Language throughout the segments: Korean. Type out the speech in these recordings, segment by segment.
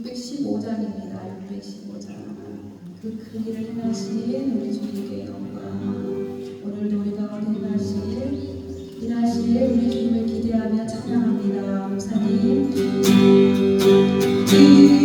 615장입니다. 615장. 그 일을 행하신 우리 주님께 영광. 오늘도 우리 가운데 일하실 우리 주님을 기대하며 찬양합니다. 목사님. 주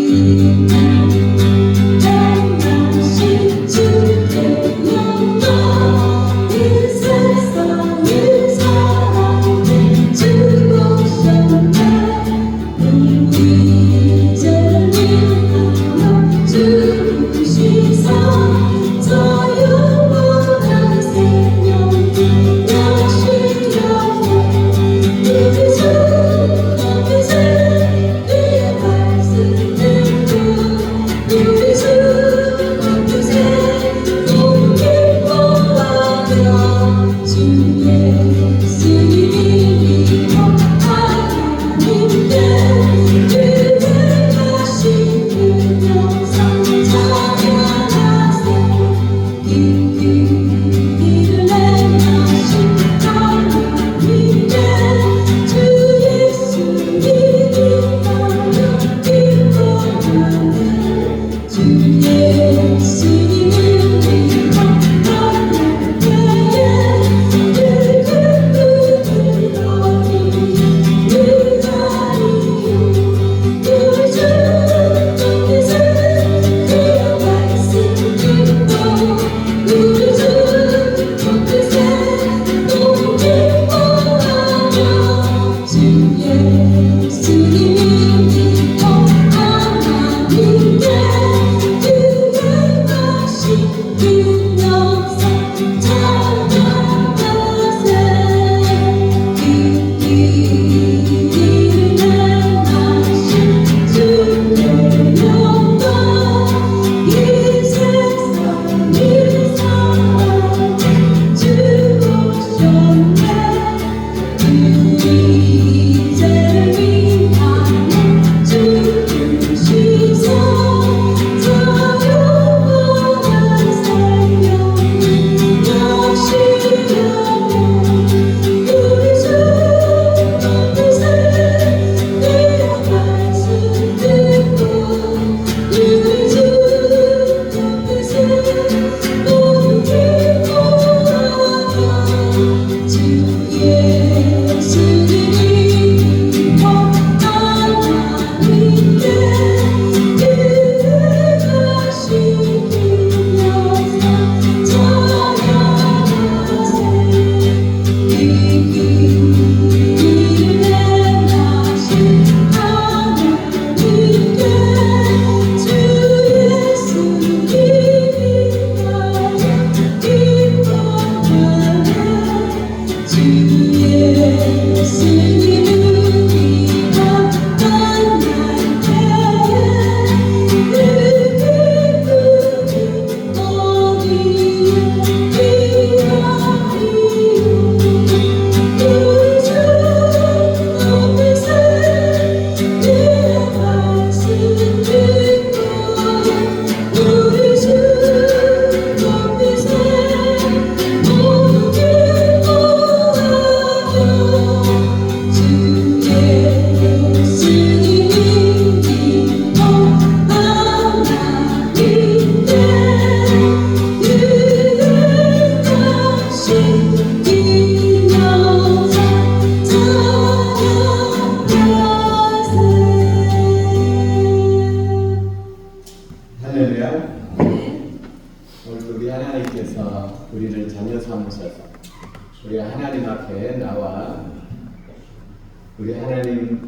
우리 하나님을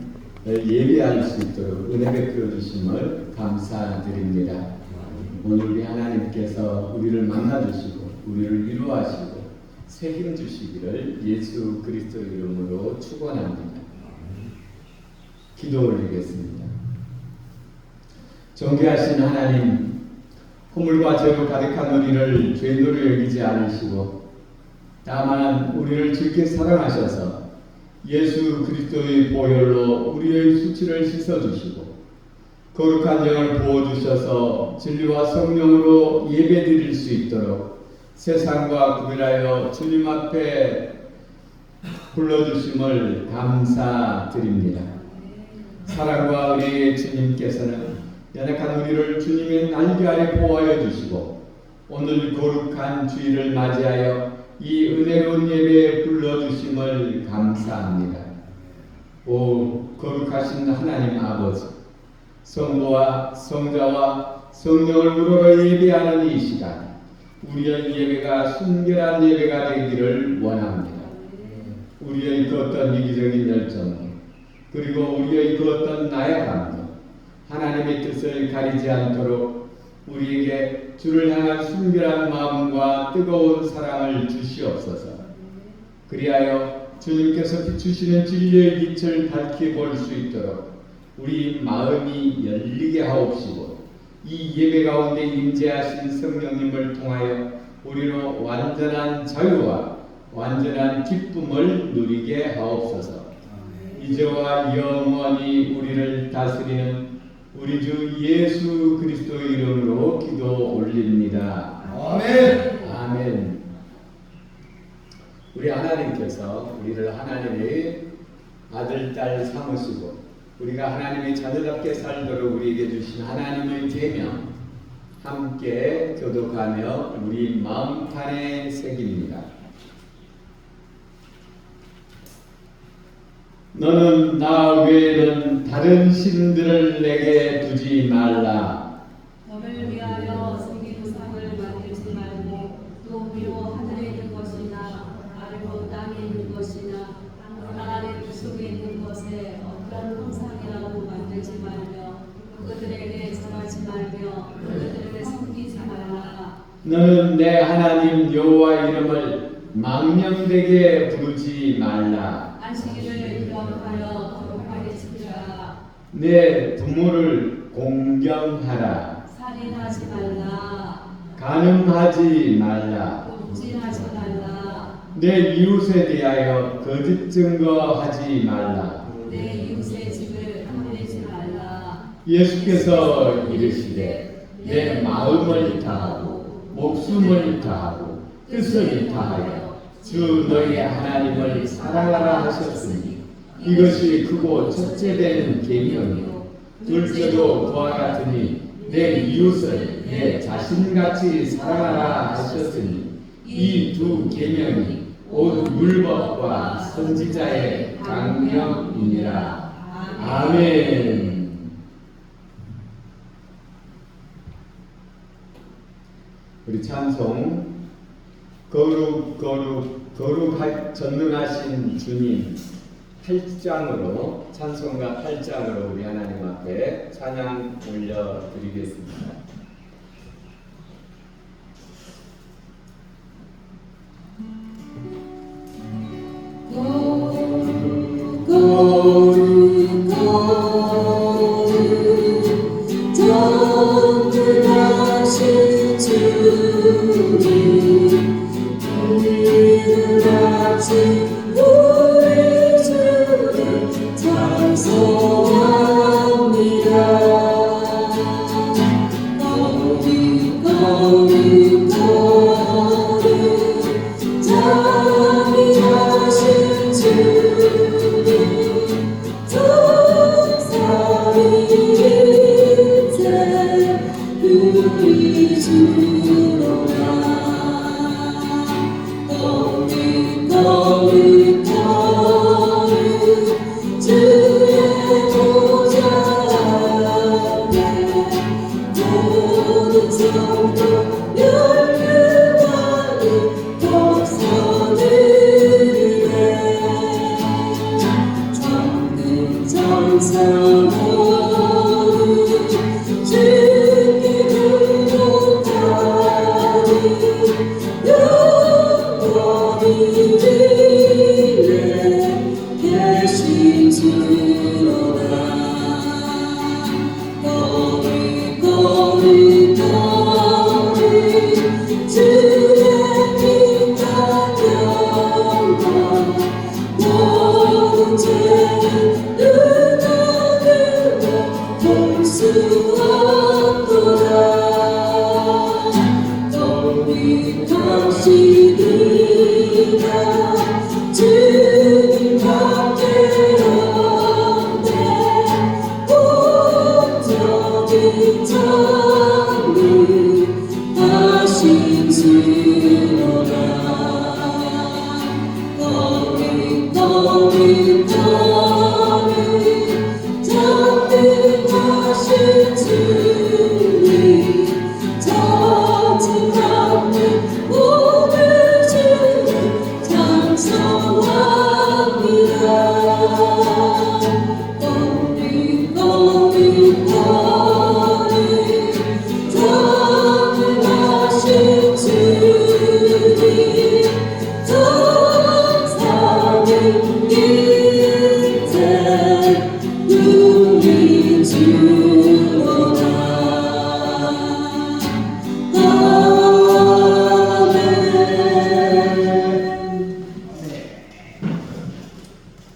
예배할 수 있도록 은혜 베풀어 주심을 감사드립니다. 오늘 우리 하나님께서 우리를 만나주시고 우리를 위로하시고 새 힘 주시기를 예수 그리스도 이름으로 축원합니다. 기도 올리겠습니다. 존귀하신 하나님, 허물과 죄로 가득한 우리를 죄인으로 여기지 않으시고 다만 우리를 주께 사랑하셔서 예수 그리스도의 보혈로 우리의 수치를 씻어주시고 거룩한 영을 부어주셔서 진리와 성령으로 예배드릴 수 있도록 세상과 구별하여 주님 앞에 불러주심을 감사드립니다. 사랑과 은혜의 주님께서는 연약한 우리를 주님의 날개 아래 보호하여 주시고 오늘 거룩한 주일을 맞이하여 이 은혜로운 예배에 불러주심을 감사합니다. 오 거룩하신 하나님 아버지, 성부와 성자와 성령을 우러러 예배하는 이 시간, 우리의 예배가 순결한 예배가 되기를 원합니다. 우리의 그 어떤 이기적인 열정 그리고 우리의 그 어떤 나약함도 하나님의 뜻을 가리지 않도록 우리에게 주를 향한 순결한 마음과 뜨거운 사랑을 주시옵소서. 그리하여 주님께서 비추시는 진리의 빛을 밝히 볼 수 있도록 우리 마음이 열리게 하옵시고 이 예배 가운데 임재하신 성령님을 통하여 우리로 완전한 자유와 완전한 기쁨을 누리게 하옵소서. 이제와 영원히 우리를 다스리는 우리 주 예수 그리스도의 이름으로 기도 올립니다. 아멘. 아멘. 우리 하나님께서 우리를 하나님의 아들, 딸 삼으시고 우리가 하나님의 자녀답게 살도록 우리에게 주신 하나님의 계명 함께 교독하며 우리 마음판에 새깁니다. 너는 나 외에는 다른 신들을 내게 두지 말라. 너를 위하여 새긴 우상을 만들지 말고 또 비록 하늘에 있는 것이나 아래로 땅에 있는 것이나 땅 아래 물속에 있는 것에 어떤 형상이라도 만들지 말며 그들에게 절하지 말며 그들에게 섬기지 말라. 너는 내 하나님 여호와 이름을 망령되게 부르지 말라. 안식일을 기억하여 거룩하게 지키라. 내 부모를 공경하라. 살인하지 말라. 간음하지 말라. 독진하지 말라. 내 이웃에 대하여 거짓 증거하지 말라. 내 이웃의 집을 탐내지 말라. 예수께서 이르시되 내 마음을 다하고 목숨을 다하고 뜻을 다하여 주 너희 하나님을 사랑하라 하셨으니 이것이 크고 첫째 되는 계명이요 둘째도 그와 같으니 내 이웃을 내 자신같이 사랑하라 하셨으니 이 두 계명이 온 율법과 선지자의 강령이니라. 아멘. 우리 찬송 거룩 거룩 거룩 전능하신 주님 8장으로 찬송가 8장으로 우리 하나님 앞에 찬양 올려드리겠습니다.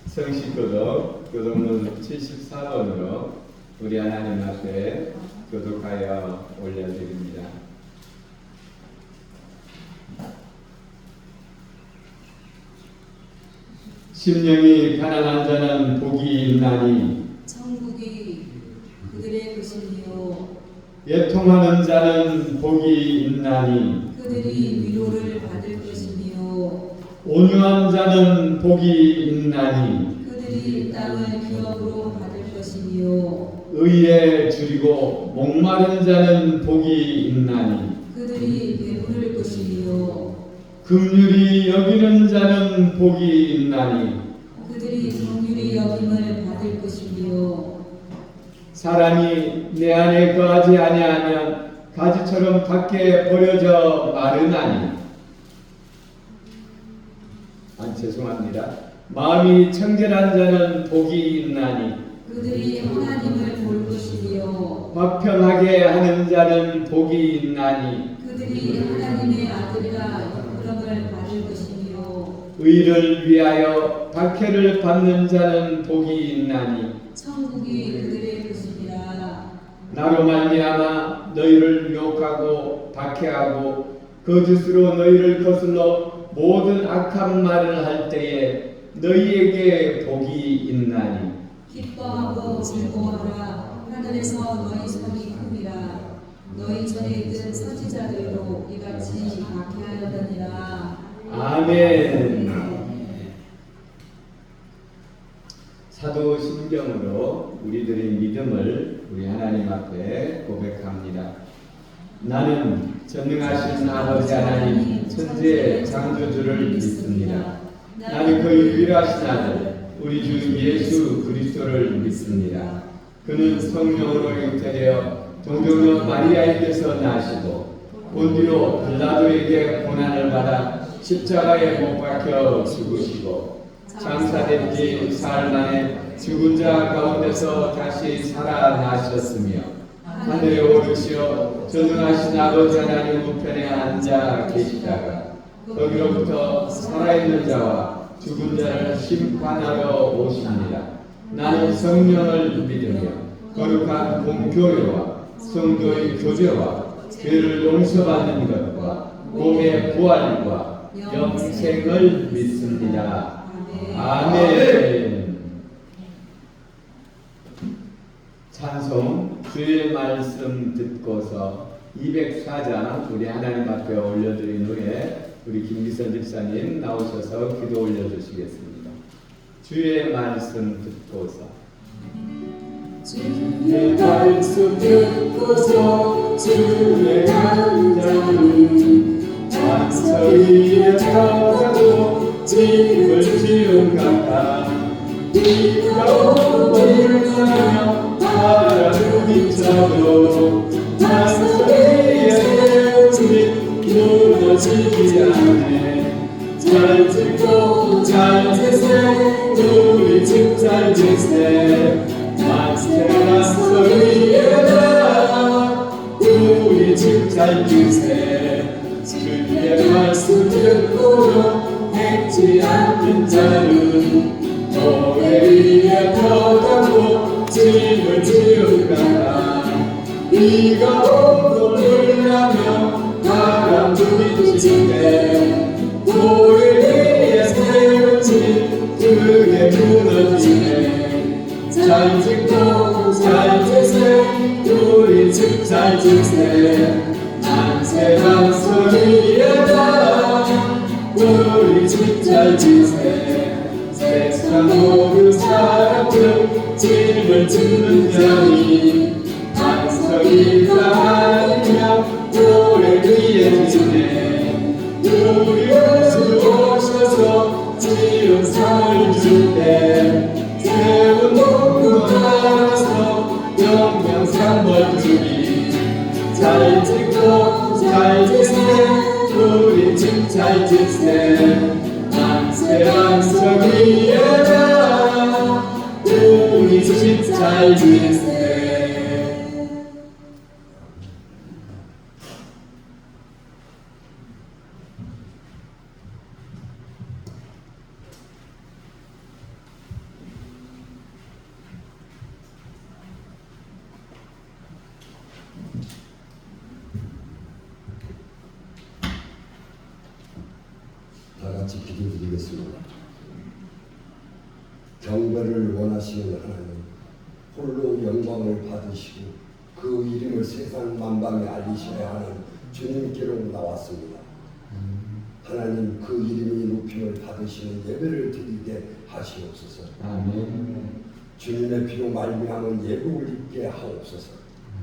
성식교독 교독문 74번으로 우리 하나님 앞에 교독하여 올려드립니다. 심령이 가난한 자는 복이 있나니 천국이 그들의 것이니요 애통하는 자는 복이 있나니 그들이 위로를 받을 것이니요 온유한 자는 복이 있나니 그들이 땅을 기업으로 받을 것이니요 의에 줄이고 목마른 자는 복이 있나니 그들이 배부를 것이니요 긍휼히 여기는 자는 복이 있나니 그들이 긍휼히 여김을 받을 것이니요 사람이 내 안에 거하지 아니하면 가지처럼 밖에 버려져 마르나니 죄송합니다. 마음이 청결한 자는 복이 있나니 그들이 하나님을 볼 것이니요 화평하게 하는 자는 복이 있나니 그들이 하나님의 아들이라 부름을 받을 것이니요 의를 위하여 박해를 받는 자는 복이 있나니 천국이 그들의 것이니라 나로 말미암아 너희를 유혹하고 박해하고 거짓으로 너희를 거슬러 모든 악한 말을 할 때에 너희에게 복이 있나니 기뻐하고 즐거워하라 하늘에서 너희 선이 큼이라 너희 전에 있던 선지자들도 이같이 박해하였느니라. 아멘. 사도신경으로 우리들의 믿음을 우리 하나님 앞에 고백합니다. 나는 전능하신 아버지 하나님 천지의 창조주를 믿습니다. 나는 그 유일하신 아들 우리 주 예수 그리스도를 믿습니다. 그는 성령으로 잉태되어 동정녀 마리아에게서 나시고 본디오 빌라도에게 고난을 받아 십자가에 못 박혀 죽으시고 장사된 지 사흘 만에 죽은 자 가운데서 다시 살아나셨으며 하늘에 오르시어 전능하신 아버지 하나님 우편에 앉아 계시다가 거기로부터 살아있는 자와 죽은 자를 심판하러 오십니다. 나는 성령을 믿으며 거룩한 공교회와 성도의 교제와 죄를 용서받는 것과 몸의 부활과 영생을 믿습니다. 아멘. 찬송 주의 말씀 듣고서 204장 우리 하나님 앞에 올려드린 후에 우리 김기선 집사님 나오셔서 기도 올려주시겠습니다. 주의 말씀 듣고서 주의 말씀 듣고서 주의 간장이 단서 위에 타고 집을 지은 같아 비가 오고 불나며 바람이 차고 단서 위에 세우니 무너지지 않네. 잘 짓고 잘 지세 우리 집 잘 지세 만세가 소리에다 우리 집 주세 주의 말씀 듣고도 행치 않는 자는 모래 위에 떠다고 짐을 지우리라 비가 오고 불나며 바람도 비치네 돌을 위에 세운 집 그게 무너지네 잘 짓고 잘 지세 우리 집 잘 지세 만세 방송이여라 우리 집 잘 지세 세상 모든 사람들 짐을 짓는 자니 반석이다 아니냐 오래 위에 지네 우리 예수 오셔서 지은 삶을 주네 세운 몸도 따라서 영영상 멀주리 잘 짓고 잘 지세 우리 집 잘 지세 만세 방석이여라 우리 집 잘 지세 다 같이 기도드리겠습니다. 경배를 원하시는 하나님, 홀로 영광을 받으시고 그 이름을 세상 만방에 알리셔야 하는 주님께로 나왔습니다. 하나님 그 이름이 높임을 받으시는 예배를 드리게 하시옵소서. 아멘. 주님의 피로 말미암은 예복을 입게 하옵소서.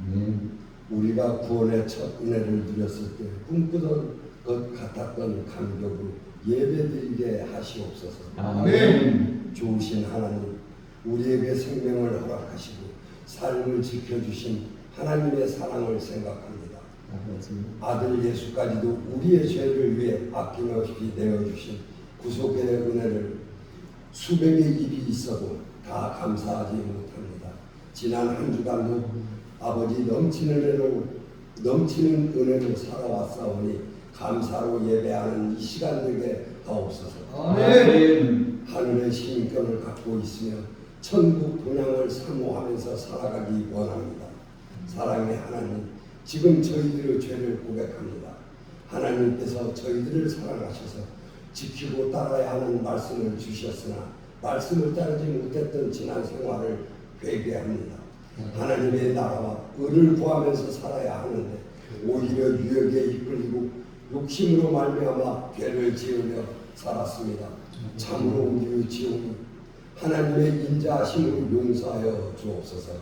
아멘. 우리가 구원의 첫 은혜를 누렸을 때 꿈꾸던 것 같았던 감격으로 예배드리게 하시옵소서. 아멘. 좋으신 하나님, 우리에게 생명을 허락하시고 삶을 지켜주신 하나님의 사랑을 생각합니다. 아들 예수까지도 우리의 죄를 위해 아낌없이 내어주신 구속의 은혜를 수백의 입이 있어도 다 감사하지 못합니다. 지난 한 주간도 아버지 넘치는 은혜로 살아왔사오니 감사로 예배하는 이 시간 되게 하옵소서. 아멘. 하늘의 시민권을 갖고 있으며 천국 본향을 사모하면서 살아가기 원합니다. 사랑의 하나님, 지금 저희들의 죄를 고백합니다. 하나님께서 저희들을 사랑하셔서 지키고 따라야 하는 말씀을 주셨으나 말씀을 따르지 못했던 지난 생활을 회개합니다. 하나님의 나라와 의를 구하면서 살아야 하는데 오히려 유혹에 이끌리고 욕심으로 말미암아 죄를 지으며 살았습니다. 참으로 우리의 지옥이 하나님의 인자하심으로 용서하여 주옵소서.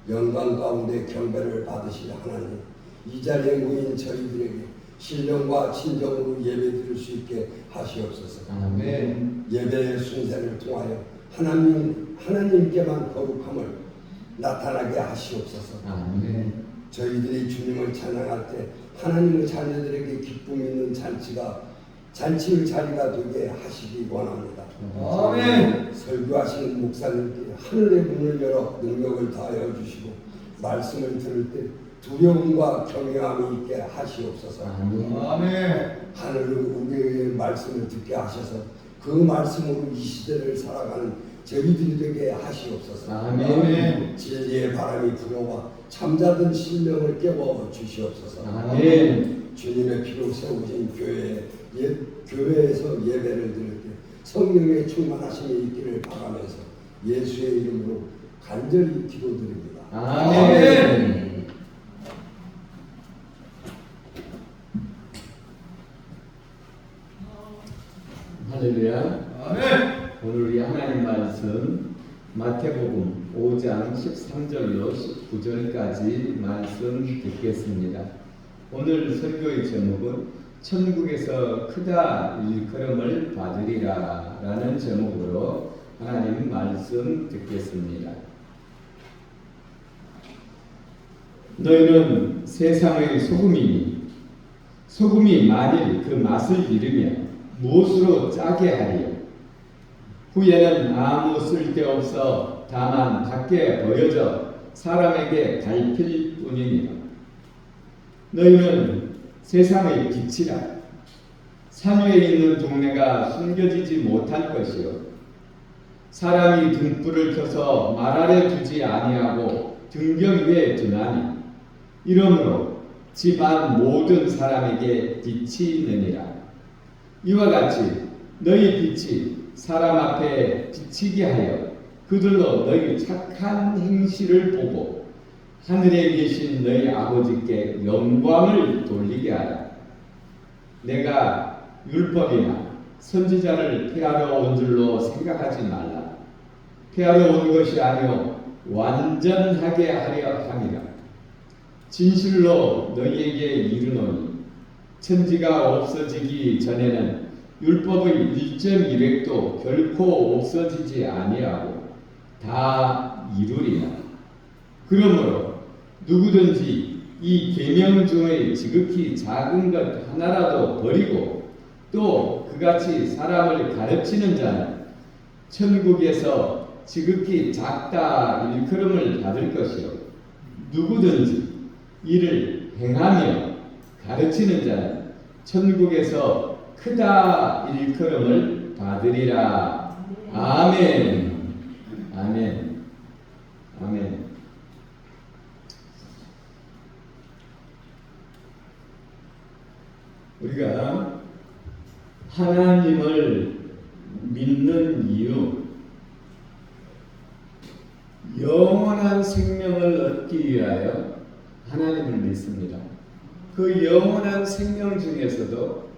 영광 가운데 경배를 받으실 하나님, 이 자리에 모인 저희들에게 신령과 진정으로 예배드릴 수 있게 하시옵소서. 아멘. 예배의 순세를 통하여 하나님께만 거룩함을 나타나게 하시옵소서. 아멘. 저희들이 주님을 찬양할 때 하나님의 자녀들에게 기쁨 있는 잔치의 자리가 되게 하시기 원합니다. 아멘. 설교하시는 목사님께 하늘의 문을 열어 능력을 다하여 주시고 말씀을 들을 때 두려움과 경외함이 있게 하시옵소서. 아멘. 하늘은 우리의 말씀을 듣게 하셔서 그 말씀으로 이 시대를 살아가는 저희들이 되게 하시옵소서. 아멘. 진리의 바람이 불어와 잠자던 심령을 깨워 주시옵소서. 아멘. 주님의 피로 세우신 교회에서 예배를 드릴 때 성령의 충만하심이 있기를 바라면서 예수의 이름으로 간절히 기도드립니다. 아멘. 할렐루야. 아멘. 오늘 우리 하나님 말씀 마태복음 5장 13절로 19절까지 말씀 듣겠습니다. 오늘 설교의 제목은 천국에서 크다 일컬음을 받으리라 라는 제목으로 하나님 말씀 듣겠습니다. 너희는 세상의 소금이니 소금이 만일 그 맛을 잃으면 무엇으로 짜게 하리요? 후에는 아무 쓸데없어 다만 밖에 버려져 사람에게 밟힐 뿐이니라. 너희는 세상의 빛이라. 산 위에 있는 동네가 숨겨지지 못할 것이요 사람이 등불을 켜서 말 아래 두지 아니하고 등경 위에 두나니 이러므로 집안 모든 사람에게 빛이 있느니라. 이와 같이 너희 빛이 사람 앞에 비치게 하여 그들로 너희 착한 행실을 보고 하늘에 계신 너희 아버지께 영광을 돌리게 하라. 내가 율법이나 선지자를 폐하러 온 줄로 생각하지 말라. 폐하러 온 것이 아니요 완전하게 하려 함이라. 진실로 너희에게 이르노니 천지가 없어지기 전에는 율법의 1.1획도 결코 없어지지 아니하고 다 이루리라. 그러므로 누구든지 이 계명 중의 지극히 작은 것 하나라도 버리고 또 그같이 사람을 가르치는 자는 천국에서 지극히 작다 일컬음을 받을 것이요 누구든지 이를 행하며 가르치는 자는 천국에서 크다 일컬음을 받으리라. 아멘. 아멘. 아멘. 우리가 하나님을 믿는 이유, 영원한 생명을 얻기 위하여 하나님을 믿습니다. 그 영원한 생명 중에서도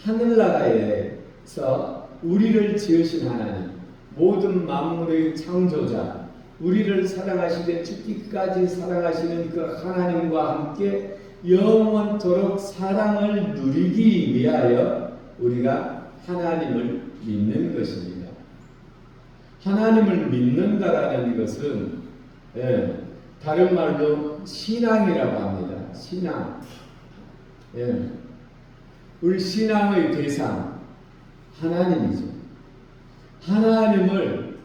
하늘나라에서 우리를 지으신 하나님, 모든 만물의 창조자, 우리를 사랑하시되 죽기까지 사랑하시는 그 하나님과 함께 영원토록 사랑을 누리기 위하여 우리가 하나님을 믿는 것입니다. 하나님을 믿는다라는 것은 다른 말로 신앙이라고 합니다. 신앙. 우리 신앙의 대상 하나님이죠. 하나님을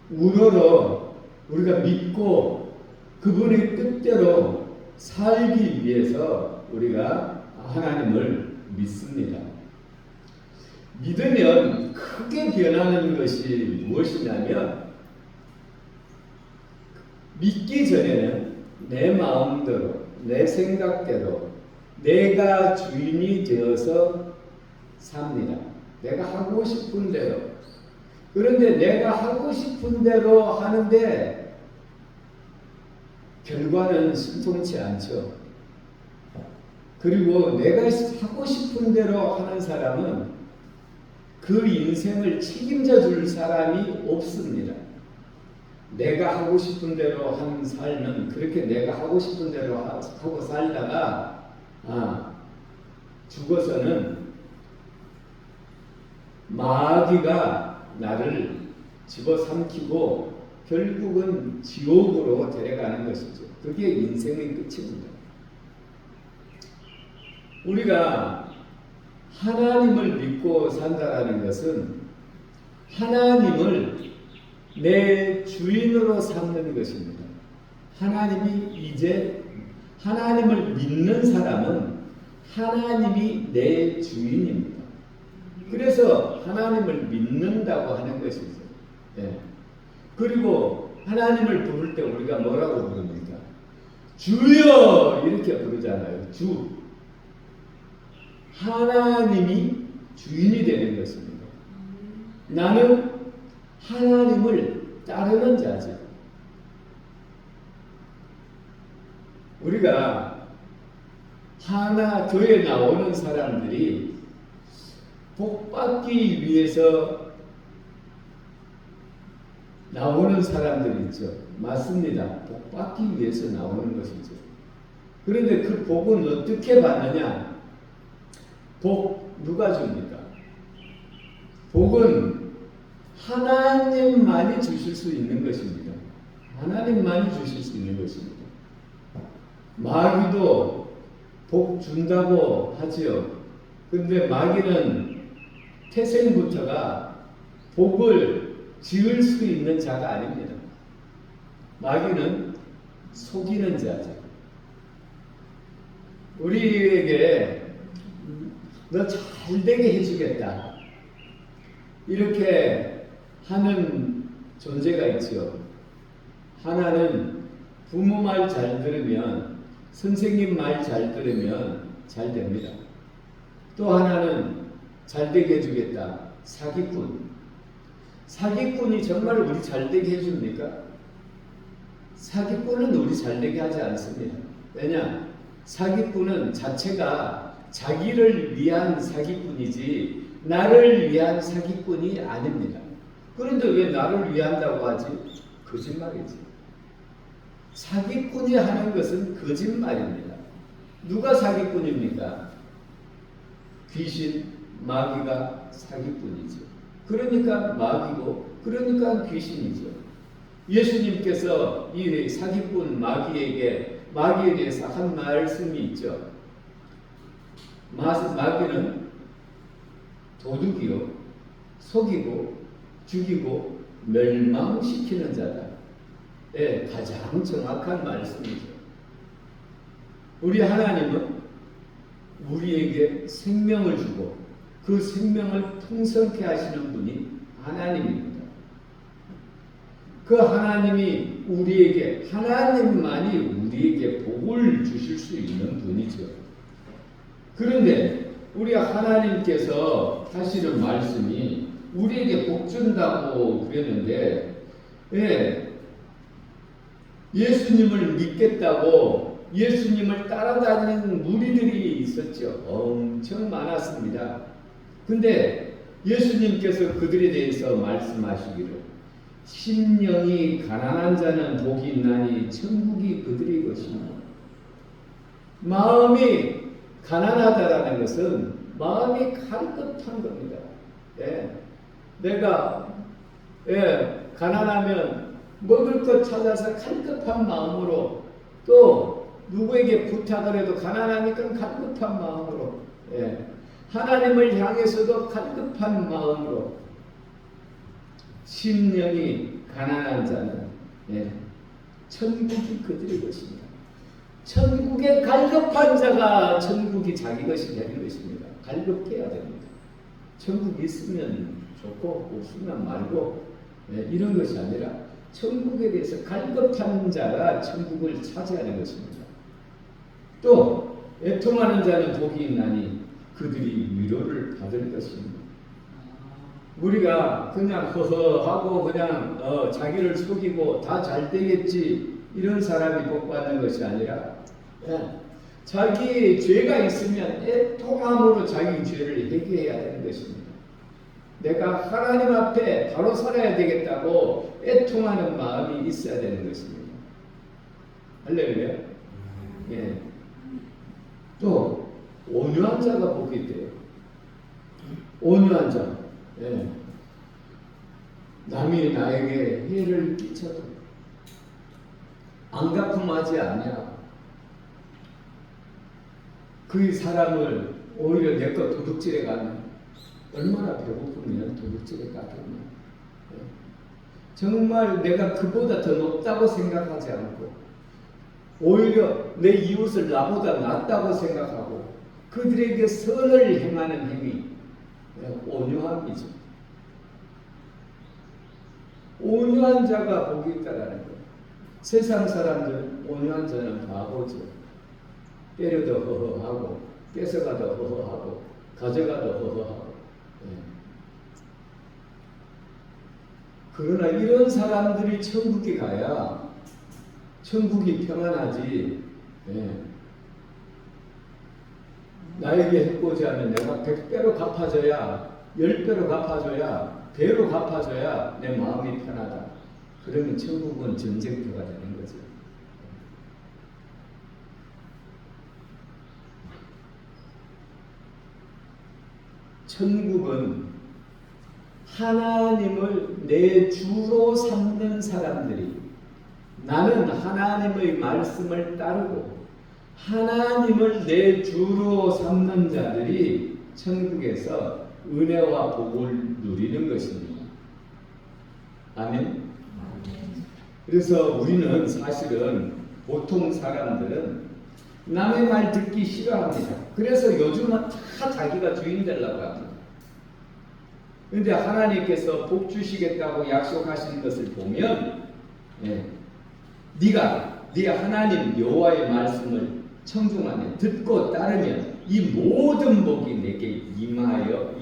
우러러 우리가 믿고 그분의 뜻대로 살기 위해서 우리가 하나님을 믿습니다. 믿으면 크게 변하는 것이 무엇이냐면 믿기 전에는 내 마음대로 내 생각대로 내가 주인이 되어서 삽니다. 내가 하고 싶은 대로. 그런데 내가 하고 싶은 대로 하는데 결과는 순통치 않죠. 그리고 내가 하고 싶은 대로 하는 사람은 그 인생을 책임져 줄 사람이 없습니다. 내가 하고 싶은 대로 하는 삶은 그렇게 내가 하고 싶은 대로 하고 살다가 죽어서는 마귀가 나를 집어삼키고 결국은 지옥으로 데려가는 것이죠. 그게 인생의 끝입니다. 우리가 하나님을 믿고 산다라는 것은 하나님을 내 주인으로 삼는 것입니다. 하나님이 이제 하나님을 믿는 사람은 하나님이 내 주인입니다. 그래서 하나님을 믿는다고 하는 것이죠. 그리고 하나님을 부를 때 우리가 뭐라고 부릅니까? 주여 이렇게 부르잖아요. 주. 하나님이 주인이 되는 것입니다. 나는 하나님을 따르는 자죠. 우리가 교회에 나오는 사람들이 복받기 위해서 나오는 사람들 있죠. 맞습니다. 복받기 위해서 나오는 것이죠. 그런데 그 복은 어떻게 받느냐? 복 누가 줍니까? 복은 하나님만이 주실 수 있는 것입니다. 하나님만이 주실 수 있는 것입니다. 마귀도 복 준다고 하지요. 근데 마귀는 태생부터가 복을 지을 수 있는 자가 아닙니다. 마귀는 속이는 자죠. 우리에게 너 잘되게 해주겠다 이렇게 하는 존재가 있죠. 하나는 부모 말 잘 들으면, 선생님 말 잘 들으면 잘 됩니다. 또 하나는 잘되게 해주겠다. 사기꾼. 사기꾼이 정말 우리 잘되게 해줍니까? 사기꾼은 우리 잘되게 하지 않습니다. 왜냐? 사기꾼은 자체가 자기를 위한 사기꾼이지 나를 위한 사기꾼이 아닙니다. 그런데 왜 나를 위한다고 하지? 거짓말이지. 사기꾼이 하는 것은 거짓말입니다. 누가 사기꾼입니까? 귀신, 마귀가 사기꾼이죠. 그러니까 마귀고, 그러니까 귀신이죠. 예수님께서 이 사기꾼 마귀에 대해서 한 말씀이 있죠. 마귀는 도둑이요, 속이고, 죽이고, 멸망시키는 자다. 예, 가장 정확한 말씀이죠. 우리 하나님은 우리에게 생명을 주고 그 생명을 풍성케 하시는 분이 하나님입니다. 그 하나님이 하나님만이 우리에게 복을 주실 수 있는 분이죠. 그런데 우리 하나님께서 하시는 말씀이 우리에게 복 준다고 그랬는데, 예수님을 믿겠다고 예수님을 따라다니는 무리들이 있었죠. 엄청 많았습니다. 근데 예수님께서 그들에 대해서 말씀하시기를 심령이 가난한 자는 복이 있나니 천국이 그들의 것이며, 마음이 가난하다라는 것은 마음이 칼급한 겁니다. 내가 가난하면 먹을 것 찾아서 칼급한 마음으로, 또 누구에게 부탁을 해도 가난하니까 칼급한 마음으로, 하나님을 향해서도 칼급한 마음으로, 심령이 가난한 자는 천국이 그들의 것입니다. 천국에 갈급한 자가 천국이 자기 것이 되는 것입니다. 갈급해야 됩니다. 천국이 있으면 좋고 없으면 말고 이런 것이 아니라 천국에 대해서 갈급한 자가 천국을 차지하는 것입니다. 또 애통하는 자는 복이 있나니 그들이 위로를 받을 것입니다. 우리가 그냥 허허하고 그냥 자기를 속이고 다 잘 되겠지 이런 사람이 복 받는 것이 아니라, 자기 죄가 있으면 애통함으로 자기 죄를 회개해야 되는 것입니다. 내가 하나님 앞에 바로 살아야 되겠다고 애통하는 마음이 있어야 되는 것입니다. 할렐루야. 또 온유한 자가 복이 있대요. 온유한 자. 남이 나에게 해를 끼쳐도 안갚음하지 않냐. 그 사람을 오히려 내 것 도둑질해 가면 얼마나 배고프면 도둑질에 깎였나. 정말 내가 그보다 더 높다고 생각하지 않고 오히려 내 이웃을 나보다 낫다고 생각하고 그들에게 선을 행하는 행위, 온유함이죠. 온유한 자가 복이 있다라는 거예요. 세상 사람들 온유한 자는 바보죠. 때려도 허허하고 뺏어가도 허허하고 가져가도 허허하고. 그러나 이런 사람들이 천국에 가야 천국이 평안하지. 나에게 해코지 하면 내가 100배로 갚아줘야, 10배로 갚아줘야, 배로 갚아줘야 내 마음이 편하다. 그러면 천국은 전쟁터가 되는 거죠. 천국은 하나님을 내 주로 삼는 사람들이, 나는 하나님의 말씀을 따르고 하나님을 내 주로 삼는 자들이 천국에서 은혜와 복을 누리는 것입니다. 아멘. 그래서 우리는 사실은 보통 사람들은 남의 말 듣기 싫어합니다. 그래서 요즘은 다 자기가 주인 되려고 합니다. 그런데 하나님께서 복 주시겠다고 약속하신 것을 보면 네가 네 하나님 여호와의 말씀을 청중하며 듣고 따르면 이 모든 복이 내게 임하며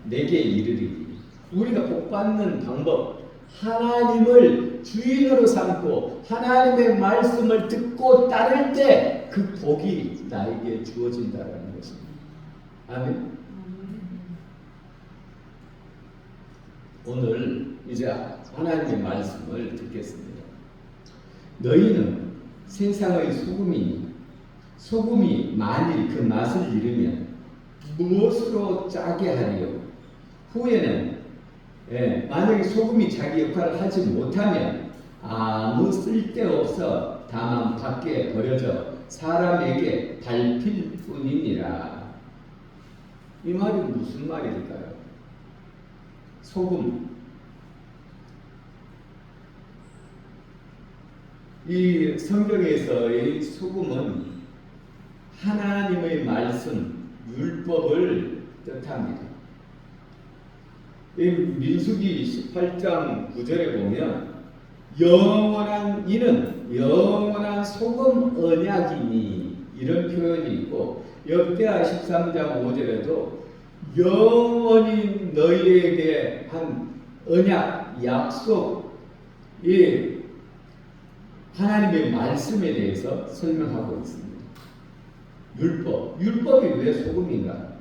내게 이르리니. 우리가 복 받는 방법, 하나님을 주인으로 삼고 하나님의 말씀을 듣고 따를 때 그 복이 나에게 주어진다는 것입니다. 아멘. 오늘 이제 하나님의 말씀을 듣겠습니다. 너희는 세상의 소금이니 소금이 만일 그 맛을 잃으면 무엇으로 짜게 하리요? 후에는 만약에 소금이 자기 역할을 하지 못하면 아무 쓸데없어 다만 밖에 버려져 사람에게 밟힐 뿐이니라. 이 말이 무슨 말일까요? 소금. 이 성경에서의 소금은 하나님의 말씀, 율법을 뜻합니다. 이 민수기 18장 9절에 보면 이는 영원한 소금 언약이니 이런 표현이 있고, 역대하 13장 5절에도 영원히 너희에게 한 언약, 약속, 이 하나님의 말씀에 대해서 설명하고 있습니다. 율법이 왜 소금인가?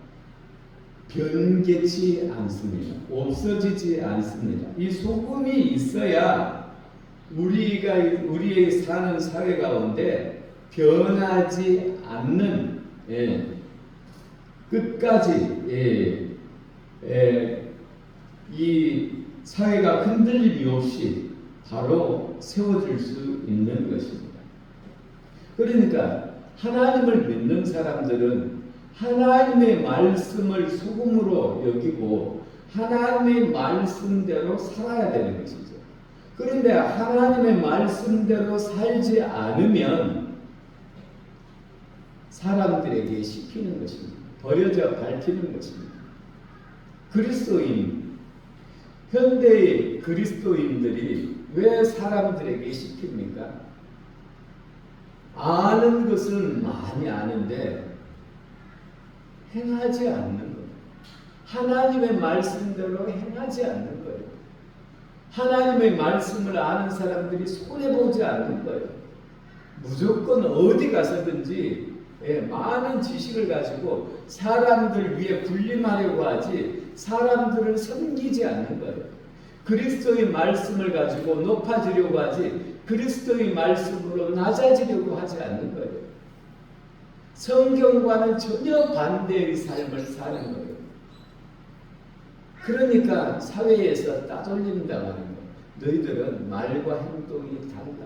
변개치 않습니다. 없어지지 않습니다. 이 소금이 있어야 우리의 사는 사회 가운데 변하지 않는 끝까지 이 사회가 흔들림이 없이 바로 세워질 수 있는 것입니다. 그러니까 하나님을 믿는 사람들은 하나님의 말씀을 소금으로 여기고 하나님의 말씀대로 살아야 되는 것이죠. 그런데 하나님의 말씀대로 살지 않으면 사람들에게 씹히는 것입니다. 버려져 밟히는 것입니다. 현대의 그리스도인들이 왜 사람들에게 씹힙니까? 아는 것은 많이 아는데 행하지 않는 거예요. 하나님의 말씀대로 행하지 않는 거예요. 하나님의 말씀을 아는 사람들이 손해보지 않는 거예요. 무조건 어디 가서든지 많은 지식을 가지고 사람들 위해 군림하려고 하지 사람들을 섬기지 않는 거예요. 그리스도의 말씀을 가지고 높아지려고 하지 그리스도의 말씀으로 낮아지려고 하지 않는 거예요. 성경과는 전혀 반대의 삶을 사는 거예요. 그러니까 사회에서 따돌린다고 하는 거예요. 너희들은 말과 행동이 달라.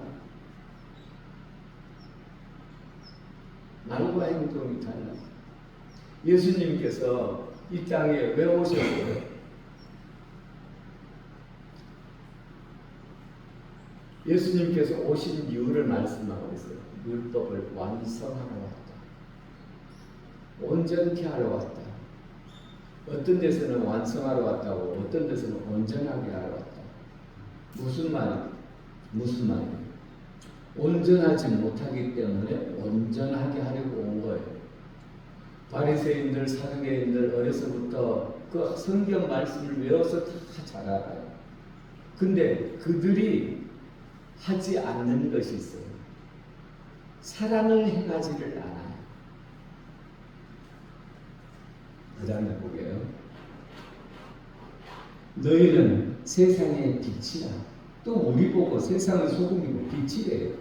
말과 행동이 달라. 예수님께서 이 땅에 왜 오셨어요? 예수님께서 오신 이유를 말씀하고 있어요. 율법을 완성하러 왔다. 온전케 하러 왔다. 어떤 데서는 완성하러 왔다고, 어떤 데서는 온전하게 하러 왔다. 무슨 말이에요? 온전하지 못하기 때문에 온전하게 하려고 온 거예요. 바리새인들, 사두개인들 어려서부터 그 성경 말씀을 외워서 다 잘 알아요. 근데 그들이 하지 않는 것이 있어요. 사랑을 행하지를 않아요. 그 다음에 보게요. 너희는 세상의 빛이라. 또 우리 보고 세상의 소금이고 빛이래요.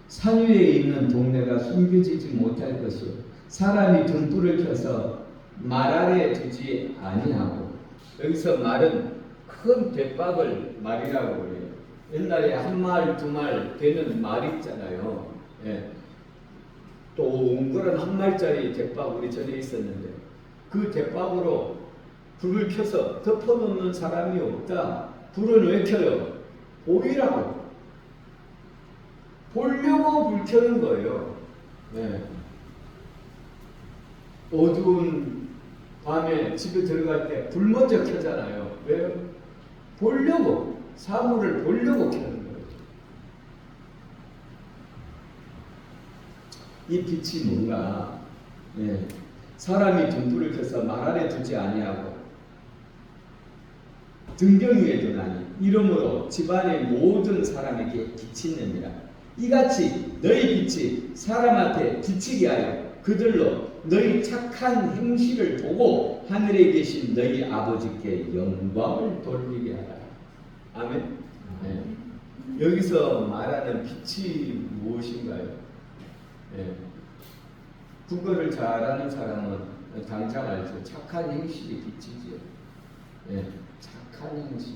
산 위에 있는 동네가 숨겨지지 못할 것이요. 사람이 등불을 켜서 말 아래에 두지 아니하고. 여기서 말은 큰 대박을 말이라고 그래요. 옛날에 한 말, 두 말 되는 말 있잖아요. 동그란 한 말짜리 대박 우리 전에 있었는데 그 대박으로 불을 켜서 덮어놓는 사람이 없다. 불을 왜 켜요? 보이라고. 보려고 불 켜는 거예요. 네. 어두운 밤에 집에 들어갈 때 불 먼저 켜잖아요. 왜요? 보려고, 사물을 보려고 켜는 거예요. 이 빛이 뭔가, 네. 사람이 등불을 켜서 말 아래 두지 아니하고 등경 위에 두나니 이러므로 집안의 모든 사람에게 빛이 있느니라. 이같이 너희 빛이 사람한테 비치게 하여 그들로 너희 착한 행실을 보고 하늘에 계신 너희 아버지께 영광을 돌리게 하라. 아멘. 네. 여기서 말하는 빛이 무엇인가요? 네. 국어를 잘하는 사람은 당장 알죠. 착한 행실이 빛이지요. 네. 착한 행실.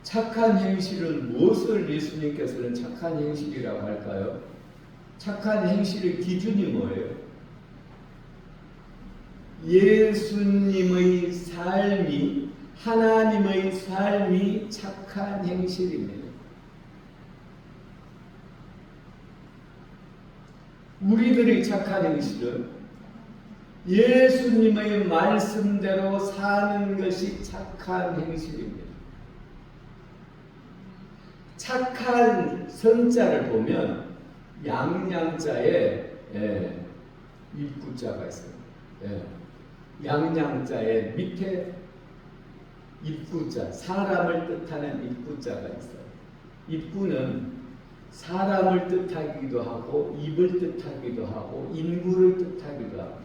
착한 행실은 무엇을 예수님께서는 착한 행실이라고 할까요? 착한 행실의 기준이 뭐예요? 예수님의 삶이, 하나님의 삶이 착한 행실입니다. 우리들의 착한 행실은 예수님의 말씀대로 사는 것이 착한 행실입니다. 착한 성자를 보면 양양자에 입구자가 있어요. 양양자의 밑에 입구자, 사람을 뜻하는 입구자가 있어요. 입구는 사람을 뜻하기도 하고 입을 뜻하기도 하고 인구를 뜻하기도 합니다.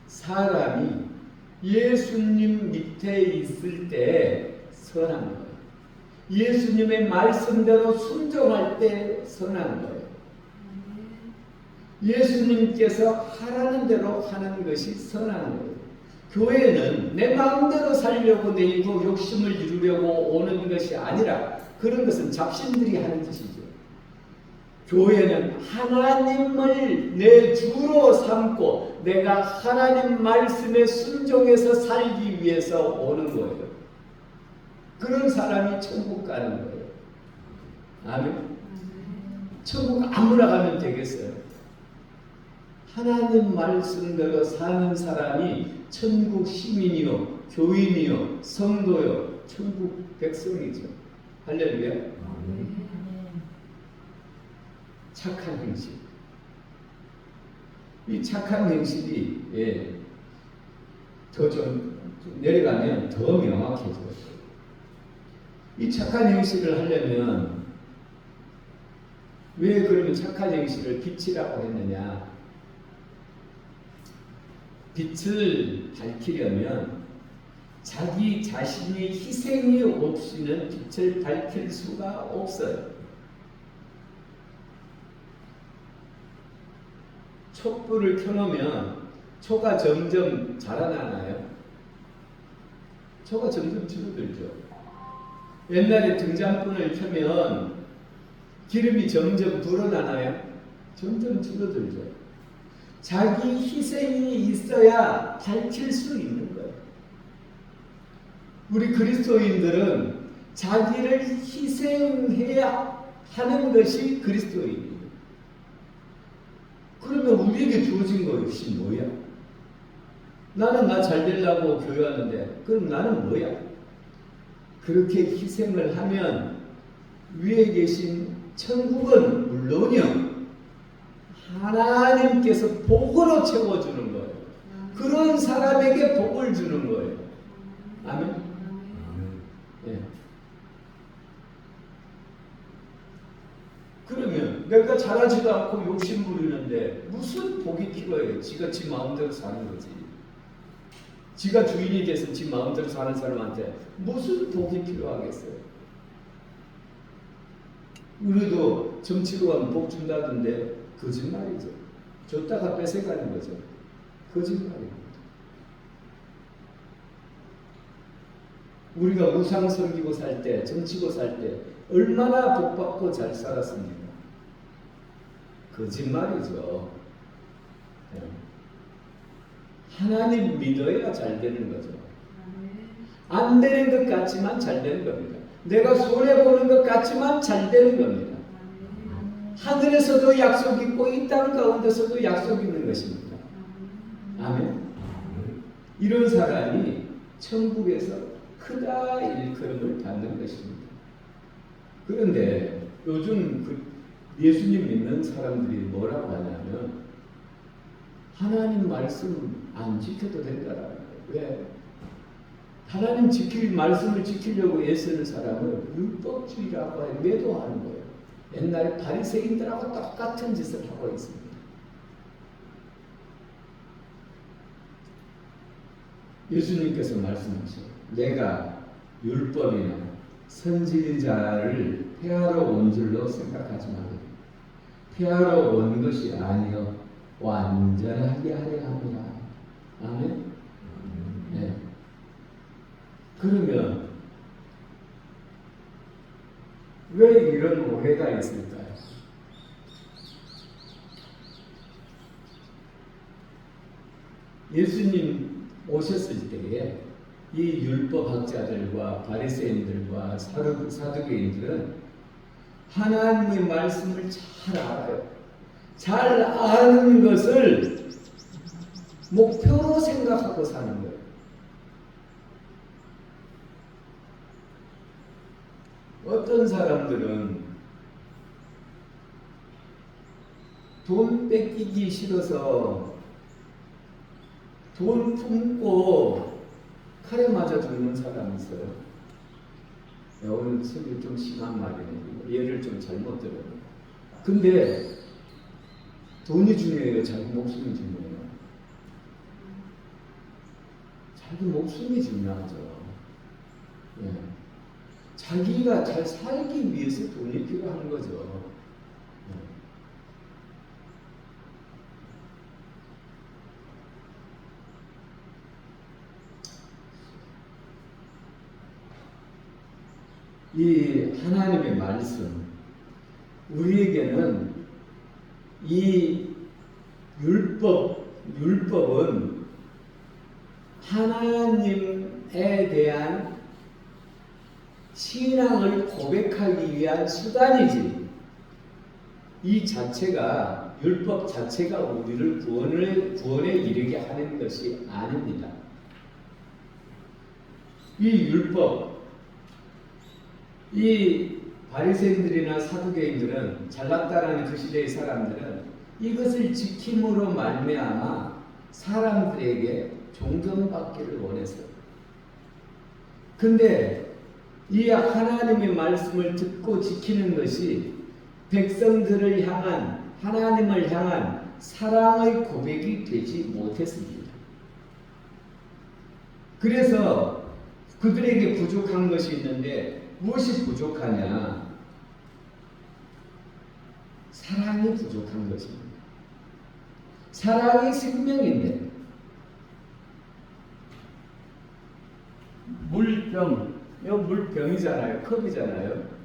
사람이 예수님 밑에 있을 때 선한 거예요. 예수님의 말씀대로 순종할 때 선한 거예요. 예수님께서 하라는 대로 하는 것이 선한 거예요. 교회는 내 마음대로 살려고 내고 욕심을 이루려고 오는 것이 아니라 그런 것은 잡신들이 하는 짓이죠. 교회는 하나님을 내 주로 삼고 내가 하나님 말씀에 순종해서 살기 위해서 오는 거예요. 그런 사람이 천국 가는 거예요. 아멘. 천국 아무나 가면 되겠어요. 하나님 말씀대로 사는 사람이 천국 시민이요, 교인이요, 성도요, 천국 백성이죠. 할렐루야. 착한 행실. 이 착한 행실이 더 좀 내려가면 더 명확해져요. 이 착한 행실을 하려면 왜 그러면 착한 행실을 빛이라고 했느냐? 빛을 밝히려면 자기 자신의 희생이 없이는 빛을 밝힐 수가 없어요. 촛불을 켜놓으면 초가 점점 자라나나요? 초가 점점 줄어들죠. 옛날에 등잔불을 켜면 기름이 점점 불어나나요? 점점 줄어들죠. 자기 희생이 있어야 밝힐 수 있는 거예요. 우리 그리스도인들은 자기를 희생해야 하는 것이 그리스도인이에요. 그러면 우리에게 주어진 것이 뭐야? 나는 나 잘 되려고 교회하는데 그럼 나는 뭐야? 그렇게 희생을 하면 위에 계신 천국은 물론이요 하나님께서 복으로 채워주는 거예요. 그런 사람에게 복을 주는 거예요. 아멘. 예. 그러면 내가 잘하지도 않고 욕심 부리는데 무슨 복이 필요해요? 지가 지 마음대로 사는 거지. 지가 주인이 돼서 지 마음대로 사는 사람한테 무슨 복이 필요하겠어요? 우리도 정치로 하면 복 준다던데 거짓말이죠. 줬다가 뺏어가는 거죠. 거짓말입니다. 우리가 무상 섬기고 살 때, 정치고 살 때 얼마나 복받고 잘 살았습니까? 거짓말이죠. 하나님 믿어야 잘 되는 거죠. 안 되는 것 같지만 잘 되는 겁니다. 내가 손해보는 것 같지만 잘 되는 겁니다. 하늘에서도 약속이 있고 이 땅 가운데서도 약속이 있는 것입니다. 아멘. 이런 사람이 천국에서 크다 일컬음을 받는 것입니다. 그런데 요즘 예수님 믿는 사람들이 뭐라고 하냐면 하나님 말씀 안 지켜도 된다라는 거예요. 왜? 하나님 말씀을 지키려고 애쓰는 사람을 율법주의라고 매도하는 거예요. 옛날 바리새인들하고 똑같은 짓을 하고 있습니다. 예수님께서 말씀하시죠. 내가 율법이나 선지자를 폐하러 온 줄로 생각하지 말고 폐하러 온 것이 아니요 완전하게 하려 합니다. 아멘. 네. 그러면 왜 이런 오해가 있을까요? 예수님 오셨을 때에 이 율법학자들과 바리새인들과 사두개인들은 하나님의 말씀을 잘 알아요. 잘 아는 것을 목표로 생각하고 사는 거예요. 어떤 사람들은 돈 뺏기기 싫어서 돈 품고 칼에 맞아 죽는 사람이 있어요. 오늘 책이 좀 심한 말이네요. 예를 좀 잘못 들어요. 근데 돈이 중요해요? 자기 목숨이 중요해요? 자기 목숨이 중요하죠. 예. 자기가 잘 살기 위해서 돈이 필요한 거죠. 이 하나님의 말씀, 우리에게는 이 율법은 하나님에 대한 신앙을 고백하기 위한 수단이지, 이 자체가, 율법 자체가 우리를 구원에 이르게 하는 것이 아닙니다. 이 율법, 이 바리새인들이나 사두개인들은, 잘났다라는 그 시대의 사람들은 이것을 지킴으로 말미암아 사람들에게 존경받기를 원했어요. 근데 이 하나님의 말씀을 듣고 지키는 것이 백성들을 향한, 하나님을 향한 사랑의 고백이 되지 못했습니다. 그래서 그들에게 부족한 것이 있는데, 무엇이 부족하냐? 사랑이 부족한 것입니다. 사랑이 생명인데, 물병, 이거 물병이잖아요. 컵이잖아요.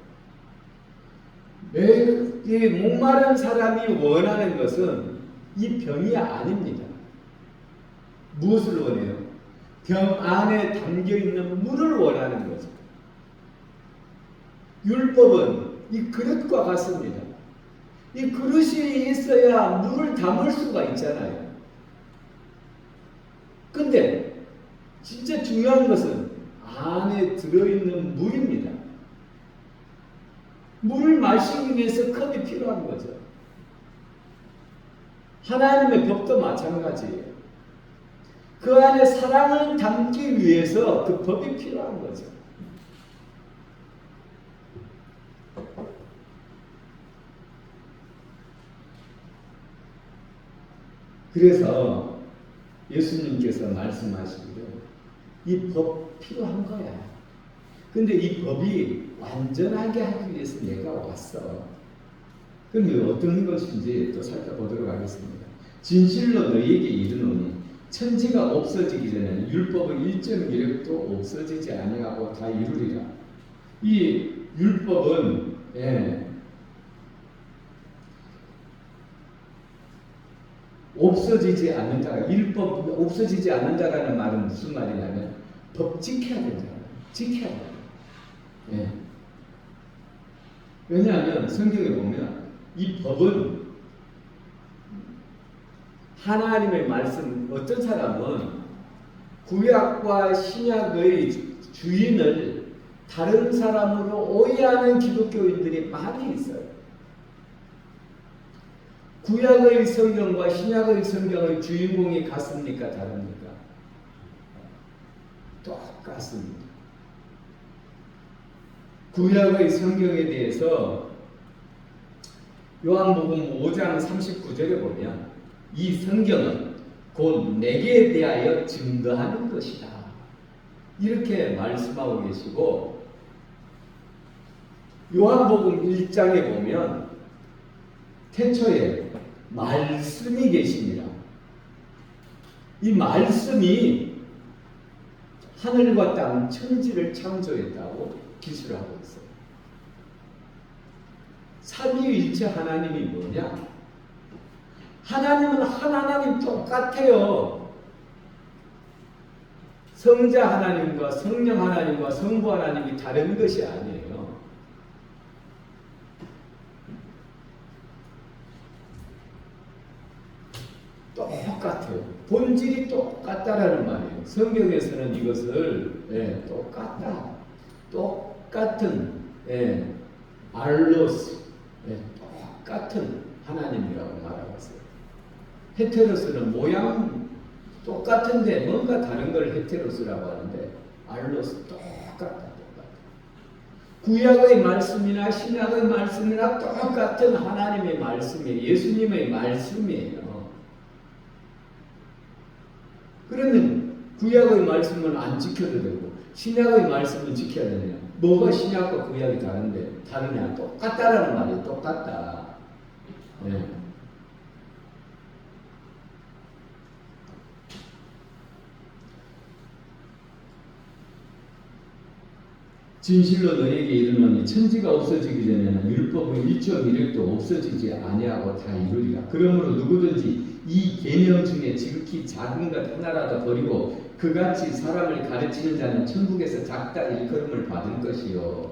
이 목마른 사람이 원하는 것은 이 병이 아닙니다. 무엇을 원해요? 병 안에 담겨있는 물을 원하는 거죠. 율법은 이 그릇과 같습니다. 이 그릇이 있어야 물을 담을 수가 있잖아요. 근데 진짜 중요한 것은 안에 들어있는 물입니다. 물을 마시기 위해서 컵이 필요한 거죠. 하나님의 법도 마찬가지예요. 그 안에 사랑을 담기 위해서 그 법이 필요한 거죠. 그래서 예수님께서 말씀하시기를 이 법 필요한 거야. 근데 이 법이 완전하게 하기 위해서 내가 왔어. 그럼 어떤 것인지 또 살펴보도록 하겠습니다. 진실로 너희에게 이르노니 천지가 없어지기 전에 율법의 일정 이력도 없어지지 아니하고 다 이루리라. 이 율법은 없어지지 않는다. 율법 없어지지 않는다라는 말은 무슨 말이냐면 법 지켜야 된다. 지켜야 된다. 왜냐하면 성경에 보면 이 법은 하나님의 말씀, 어떤 사람은 구약과 신약의 주인을 다른 사람으로 오해하는 기독교인들이 많이 있어요. 구약의 성경과 신약의 성경의 주인공이 같습니까? 다릅니까? 똑같습니다. 구약의 성경에 대해서 요한복음 5장 39절에 보면 이 성경은 곧 내게 대하여 증거하는 것이다. 이렇게 말씀하고 계시고 요한복음 1장에 보면 태초에 말씀이 계십니다. 이 말씀이 하늘과 땅 천지를 창조했다고 기술하고 있어요. 삼위일체 하나님이 뭐냐? 하나님은 한 하나님 똑같아요. 성자 하나님과 성령 하나님과 성부 하나님이 다른 것이 아니에요. 똑같아요. 본질이 똑같다라는 말이에요. 성경에서는 이것을 똑같다, 똑같은 알로스, 똑같은 하나님이라고 말하고 있어요. 헤테로스는 모양 똑같은데 뭔가 다른 걸 헤테로스라고 하는데 알로스 똑같다. 구약의 말씀이나 신약의 말씀이나 똑같은 하나님의 말씀이에요. 예수님의 말씀이에요. 그러면 구약의 말씀은 안 지켜도 되고 신약의 말씀은 지켜야 되냐? 뭐가 신약과 구약이 다르냐? 똑같다라는 말이 똑같다. 네. 진실로 너에게 이르노니 천지가 없어지기 전에는 율법의 일점 이력도 없어지지 아니하고 다 이루리라. 그러므로 누구든지 이 계명 중에 지극히 작은 것 하나라도 버리고 그같이 사람을 가르치는 자는 천국에서 작다 일컬음을 받을 것이요.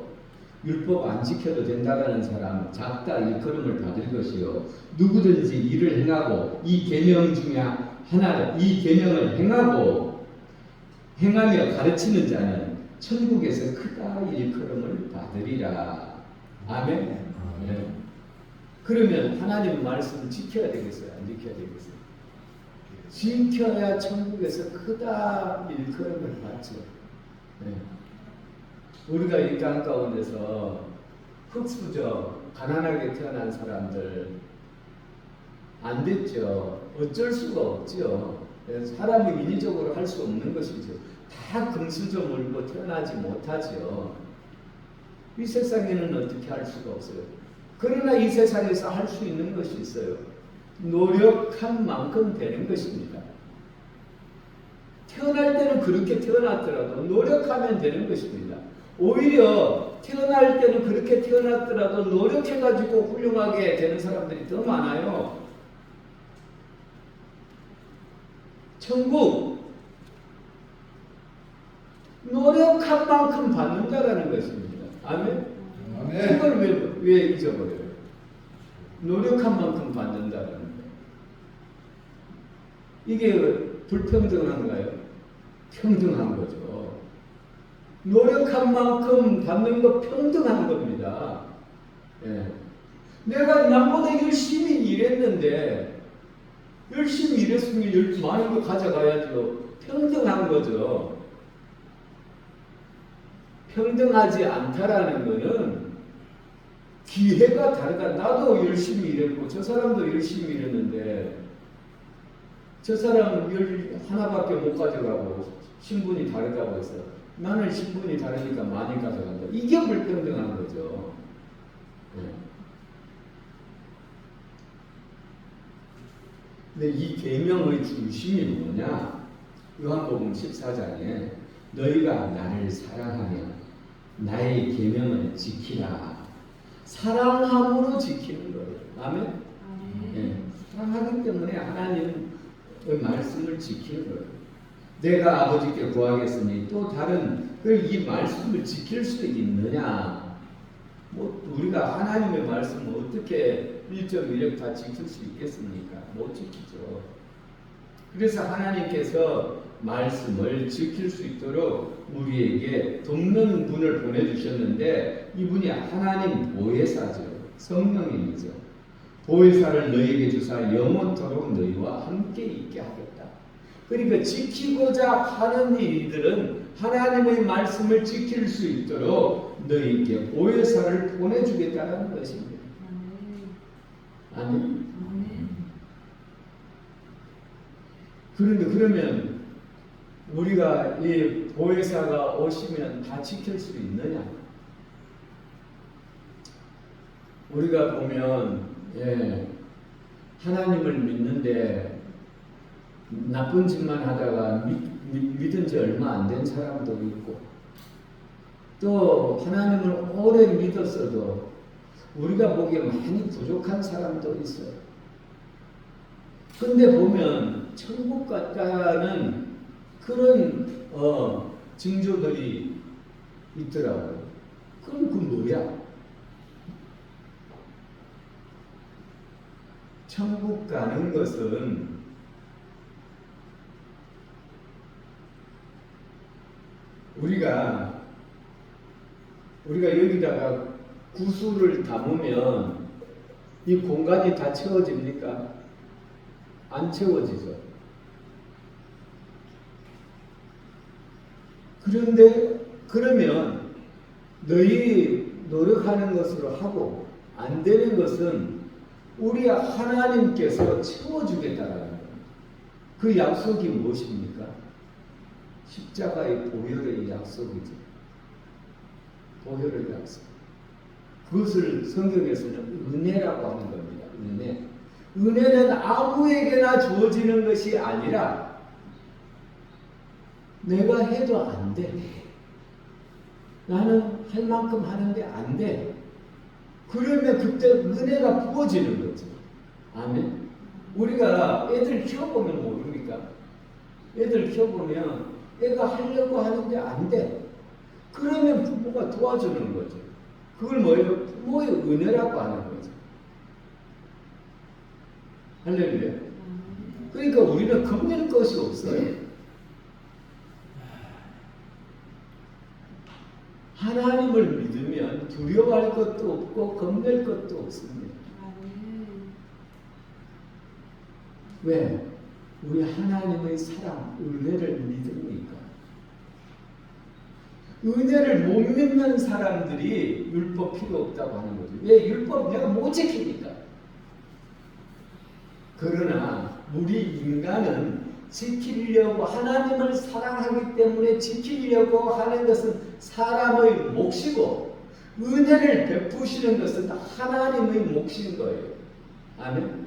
율법 안 지켜도 된다라는 사람은 작다 일컬음을 받을 것이요. 누구든지 이를 행하고 이 계명 중에 하나를 이 계명을 행하며 가르치는 자는 천국에서 크다 일컬음을 받으리라. 아멘. 네. 그러면 하나님 말씀 지켜야 되겠어요? 안 지켜야 되겠어요? 지켜야 천국에서 크다 일컬음을 받죠. 네. 우리가 이 땅 가운데서 흙수저 가난하게 태어난 사람들 안 됐죠. 어쩔 수가 없죠. 사람이 인위적으로 할 수 없는 것이죠. 다 금수저 물고 태어나지 못하죠. 이 세상에는 어떻게 할 수가 없어요. 그러나 이 세상에서 할 수 있는 것이 있어요. 노력한 만큼 되는 것입니다. 태어날 때는 그렇게 태어났더라도 노력하면 되는 것입니다. 오히려 태어날 때는 그렇게 태어났더라도 노력해가지고 훌륭하게 되는 사람들이 더 많아요. 천국 노력한 만큼 받는다라는 것입니다. 아멘. 아멘. 그걸 왜 잊어버려요? 노력한 만큼 받는다라는 거예요. 이게 불평등한가요? 평등한 거죠. 노력한 만큼 받는 거 평등한 겁니다. 예. 내가 남보다 열심히 일했는데 열심히 일했으면 많은 거 가져가야죠. 평등한 거죠. 평등하지 않다라는 것은 기회가 다르다. 나도 열심히 일했고 저 사람도 열심히 일했는데 저 사람은 하나밖에 못 가져가고 신분이 다르다고 해서 나는 신분이 다르니까 많이 가져간다. 이게 불평등한 거죠. 네. 근데 이 계명의 중심이 뭐냐? 요한복음 14장에 너희가 나를 사랑하면 나의 계명을 지키라. 사랑함으로 지키는 거예요. 아멘? 네. 사랑하기 때문에 하나님의 말씀을 지키는 거예요. 내가 아버지께 구하겠으니 또 다른 이 말씀을 지킬 수 있느냐? 못 우리가 하나님의 말씀을 어떻게 1.1억 다 지킬 수 있겠습니까? 못 지키죠. 그래서 하나님께서 말씀을 지킬 수 있도록 우리에게 돕는 분을 보내주셨는데 이분이 하나님 보혜사죠. 성령님이죠. 보혜사를 너희에게 주사 영원토록 너희와 함께 있게 하겠다. 그러니까 지키고자 하는 일들은 하나님의 말씀을 지킬 수 있도록 너희에게 보혜사를 보내주겠다는 것입니다. 아멘. 그런데 그러면 우리가 이 보혜사가 오시면 다 지킬 수 있느냐? 우리가 보면 하나님을 믿는데 나쁜 짓만 하다가 믿은 지 얼마 안 된 사람도 있고 또 하나님을 오래 믿었어도 우리가 보기에 많이 부족한 사람도 있어요. 근데 보면 천국 같다는 그런 징조들이 있더라고요. 그럼 그 뭐야? 천국 가는 것은 우리가 여기다가 구슬을 담으면 이 공간이 다 채워집니까? 안 채워지죠. 그런데 그러면 너희 노력하는 것으로 하고 안 되는 것은 우리 하나님께서 채워주겠다라는 거예요. 그 약속이 무엇입니까? 십자가의 보혈의 약속이죠. 보혈의 약속. 그것을 성경에서는 은혜라고 하는 겁니다. 은혜. 은혜는 아무에게나 주어지는 것이 아니라 내가 해도 안 돼. 나는 할 만큼 하는데 안 돼. 그러면 그때 은혜가 부어지는 거죠. 아멘. 우리가 애들 키워보면 모릅니까? 애들 키워보면 애가 하려고 하는데 안 돼. 그러면 부모가 도와주는 거죠. 그걸 뭐예요? 부모의 은혜라고 하는 거죠. 할렐루야. 그러니까 우리는 겁낼 것이 없어요. 하나님을 믿으면 두려워할 것도 없고 겁낼 것도 없습니다. 왜? 우리 하나님의 사랑, 은혜를 믿으니까. 은혜를 못 믿는 사람들이 율법 필요 없다고 하는 거죠. 왜? 율법 내가 못 지키니까. 그러나 우리 인간은 지키려고 하나님을 사랑하기 때문에 지키려고 하는 것은 사람의 몫이고 은혜를 베푸시는 것은 하나님의 몫인 거예요. 아멘.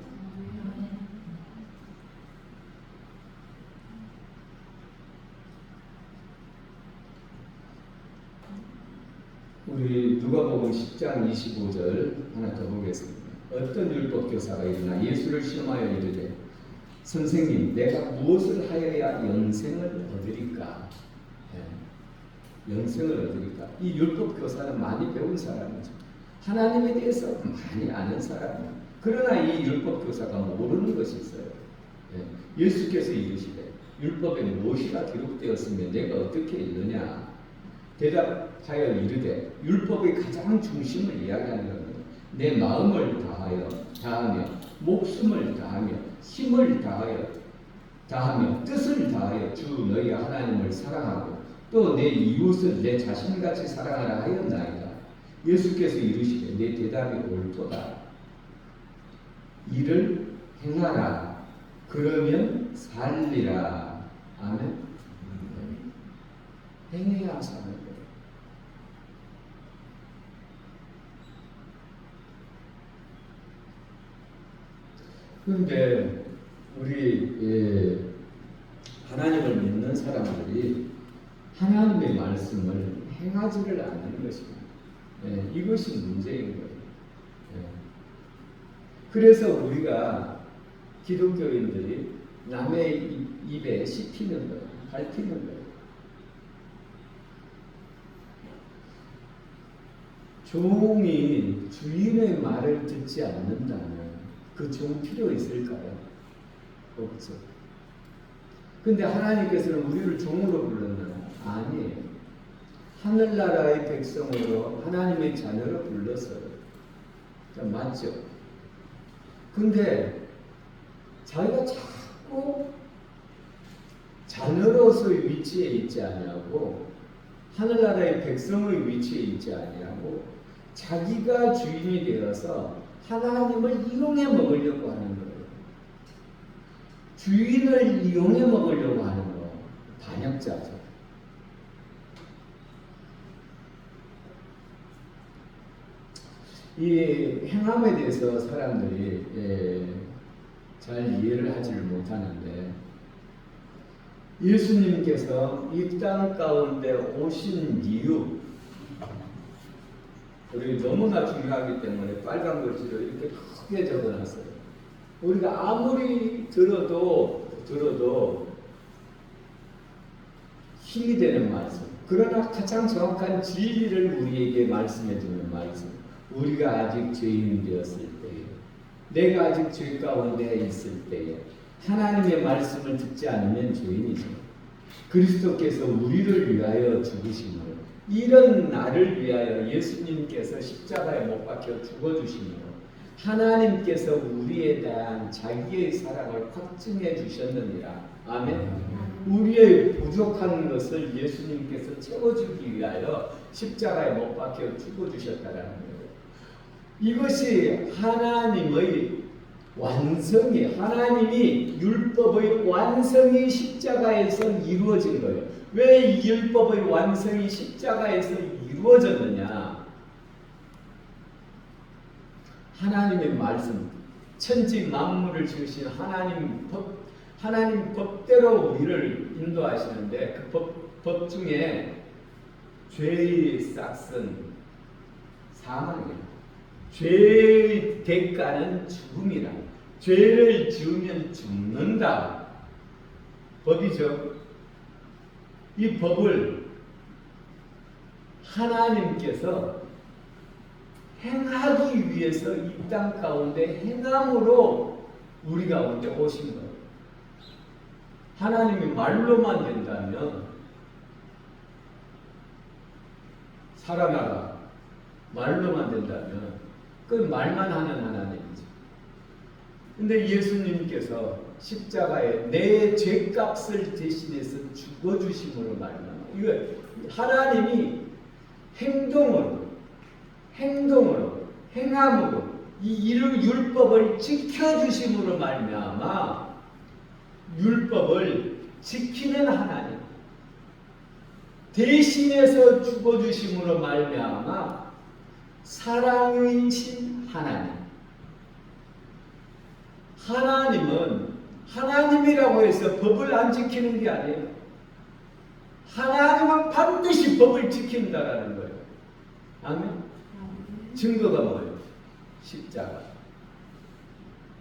우리 누가복음 10장 25절 하나 더 보겠습니다. 어떤 율법 교사가 일어나 예수를 시험하여 이르되 선생님, 내가 무엇을 하여야 영생을 얻으리까? 영생을 얻으리까? 이 율법 교사는 많이 배운 사람이죠. 하나님에 대해서 많이 아는 사람이에요. 그러나 이 율법 교사가 모르는 것이 있어요. 예수께서 이르시되 율법에 무엇이가 기록되었으면 내가 어떻게 읽느냐? 대답하여 이르되 율법의 가장 중심을 이야기하는 겁니다. 내 마음을 다하며 목숨을 다하며 힘을 다하며 뜻을 다하여 주 너희 하나님을 사랑하고 또 내 이웃을 내 자신같이 사랑하라 하였나이다. 예수께서 이르시되 내 대답이 옳도다. 이를 행하라. 그러면 살리라. 아멘. 행해야 사는 거예요. 그런데 우리 하나님을 믿는 사람들이 하나님의 말씀을 행하지를 않는 것입니다. 이것이 문제인 거예요. 그래서 우리가 기독교인들이 남의 입에 씹히는 거예요. 밟히는 거예요. 종이 주인의 말을 듣지 않는다면 그 종 필요 있을까요? 없죠. 근데 하나님께서는 우리를 종으로 불렀나요? 아니에요. 하늘나라의 백성으로 하나님의 자녀로 불렀어요. 맞죠? 근데 자기가 자꾸 자녀로서의 위치에 있지 아니하고 하늘나라의 백성의 위치에 있지 아니하고 자기가 주인이 되어서 하나님을 이용해 먹으려고 하는 거예요. 주인을 이용해 먹으려고 하는 거 반역자죠. 이 행함에 대해서 사람들이 잘 이해를 하지를 못하는데 예수님께서 이 땅 가운데 오신 이유 우리 너무나 중요하기 때문에 빨간 글씨로 이렇게 크게 적어놨어요. 우리가 아무리 들어도 힘이 되는 말씀. 그러나 가장 정확한 진리를 우리에게 말씀해 주는 말씀. 우리가 아직 죄인 되었을 때에, 내가 아직 죄 가운데 있을 때에 하나님의 말씀을 듣지 않으면 죄인이죠. 그리스도께서 우리를 위하여 죽으심으로, 이런 나를 위하여 예수님께서 십자가에 못 박혀 죽어주심으로 하나님께서 우리에 대한 자기의 사랑을 확증해 주셨느니라. 아멘. 우리의 부족한 것을 예수님께서 채워주기 위하여 십자가에 못 박혀 죽어주셨다라는 거예요. 이것이 하나님의 완성이, 하나님이 율법의 완성이 십자가에서 이루어진 거예요. 왜 이 율법의 완성이 십자가에서 이루어졌느냐? 하나님의 말씀, 천지 만물을 지으신 하나님 법대로 우리를 인도하시는데 그 법 중에 죄의 싹은 사망이에요. 죄의 대가는 죽음이라. 죄를 지으면 죽는다. 법이죠. 이 법을 하나님께서 행하기 위해서 이 땅 가운데 행함으로 우리 가운데 오신 거예요. 하나님이 말로만 된다면 살아나라. 말로만 된다면 그 말만 하는 하나님이죠. 근데 예수님께서 십자가에 내 죄값을 대신해서 죽어주심으로 말미암아, 이거 하나님이 행동으로 행함으로 이 율법을 지켜주심으로 말미암아 율법을 지키는 하나님, 대신해서 죽어주심으로 말미암아 사랑이신 하나님. 하나님은 하나님이라고 해서 법을 안 지키는 게 아니에요. 하나님은 반드시 법을 지킨다라는 거예요. 아멘. 증거가 뭐예요? 십자가.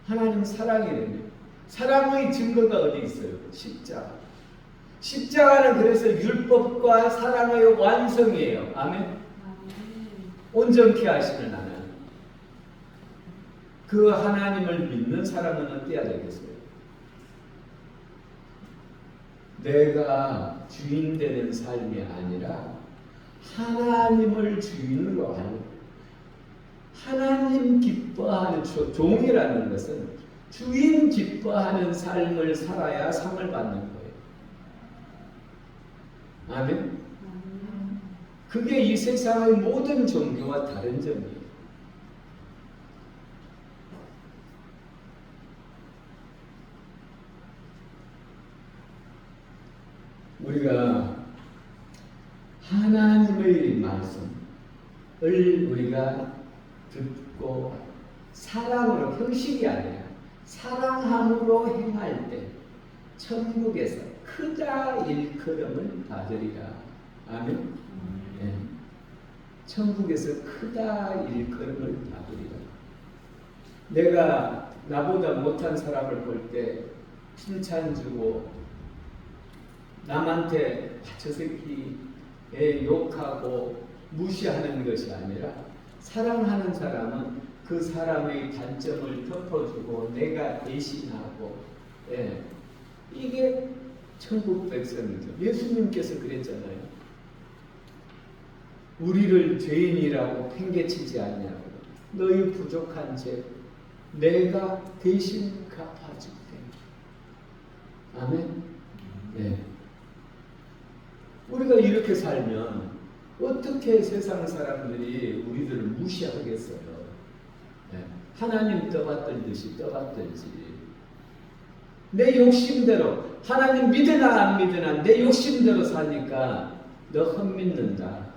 하나님 사랑이래요. 사랑의 증거가 어디 있어요? 십자가. 십자가는 그래서 율법과 사랑의 완성이에요. 아멘. 온전케 하시는 하나님. 그 하나님을 믿는 사람은 어때야 되겠어요? 내가 주인 되는 삶이 아니라 하나님을 주인으로 하는, 하나님 기뻐하는 종이라는 것은 주인 기뻐하는 삶을 살아야 상을 받는 거예요. 아멘. 그게 이 세상의 모든 종교와 다른 점이에요. 우리가 하나님의 말씀을 우리가 듣고 사랑으로, 형식이 아니라 사랑함으로 행할 때 천국에서 크다 일컬음을 받으리라. 아멘. 네. 천국에서 크다 일컬음을 받으리라. 내가 나보다 못한 사람을 볼 때 칭찬 주고 남한테 저 새끼에 욕하고 무시하는 것이 아니라 사랑하는 사람은 그 사람의 단점을 덮어주고 내가 대신하고, 예. 이게 천국 백성이죠. 예수님께서 그랬잖아요. 우리를 죄인이라고 팽개치지 않냐고. 너희 부족한 죄 내가 대신 갚아줄게. 아멘. 네. 우리가 이렇게 살면 어떻게 세상 사람들이 우리들을 무시하겠어요? 네. 하나님 떠받들듯이 떠받들지. 내 욕심대로 하나님 믿으나 안 믿으나 내 욕심대로 사니까 너 헛믿는다.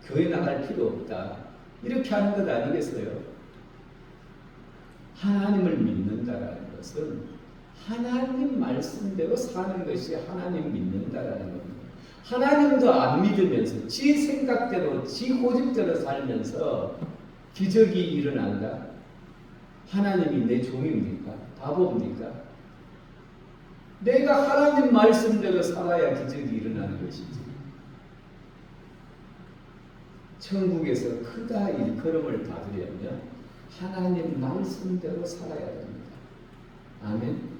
교회 나갈 필요 없다. 이렇게 하는 것 아니겠어요? 하나님을 믿는다라는 것은 하나님 말씀대로 사는 것이 하나님 믿는다라는 겁니다. 하나님도 안 믿으면서 지 생각대로 지 고집대로 살면서 기적이 일어난다? 하나님이 내 종입니까? 바보입니까? 내가 하나님 말씀대로 살아야 기적이 일어나는 것이지. 천국에서 크다 일컬음을 받으려면 하나님 말씀대로 살아야 됩니다. 아멘.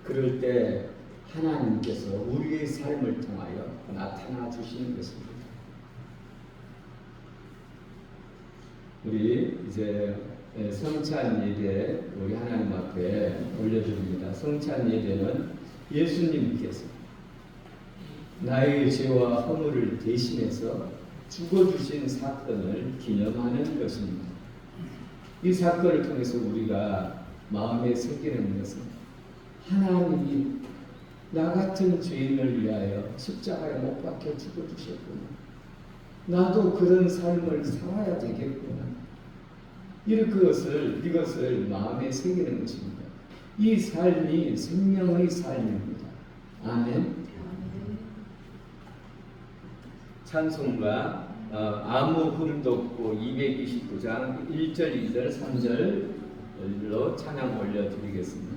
그럴 때 하나님께서 우리의 삶을 통하여 나타나 주시는 것입니다. 우리 이제 성찬 예배 우리 하나님 앞에 올려드립니다. 성찬 예배는 예수님께서 나의 죄와 허물을 대신해서 죽어주신 사건을 기념하는 것입니다. 이 사건을 통해서 우리가 마음에 새기는 것은 하나님이 나 같은 죄인을 위하여 십자가에 못 박혀 죽어주셨구나. 나도 그런 삶을 살아야 되겠구나. 이것을 마음에 새기는 것입니다. 이 삶이 생명의 삶입니다. 아멘. 찬송가 아무 흠도 없고 229장 1절, 2절, 3절로 찬양 올려드리겠습니다.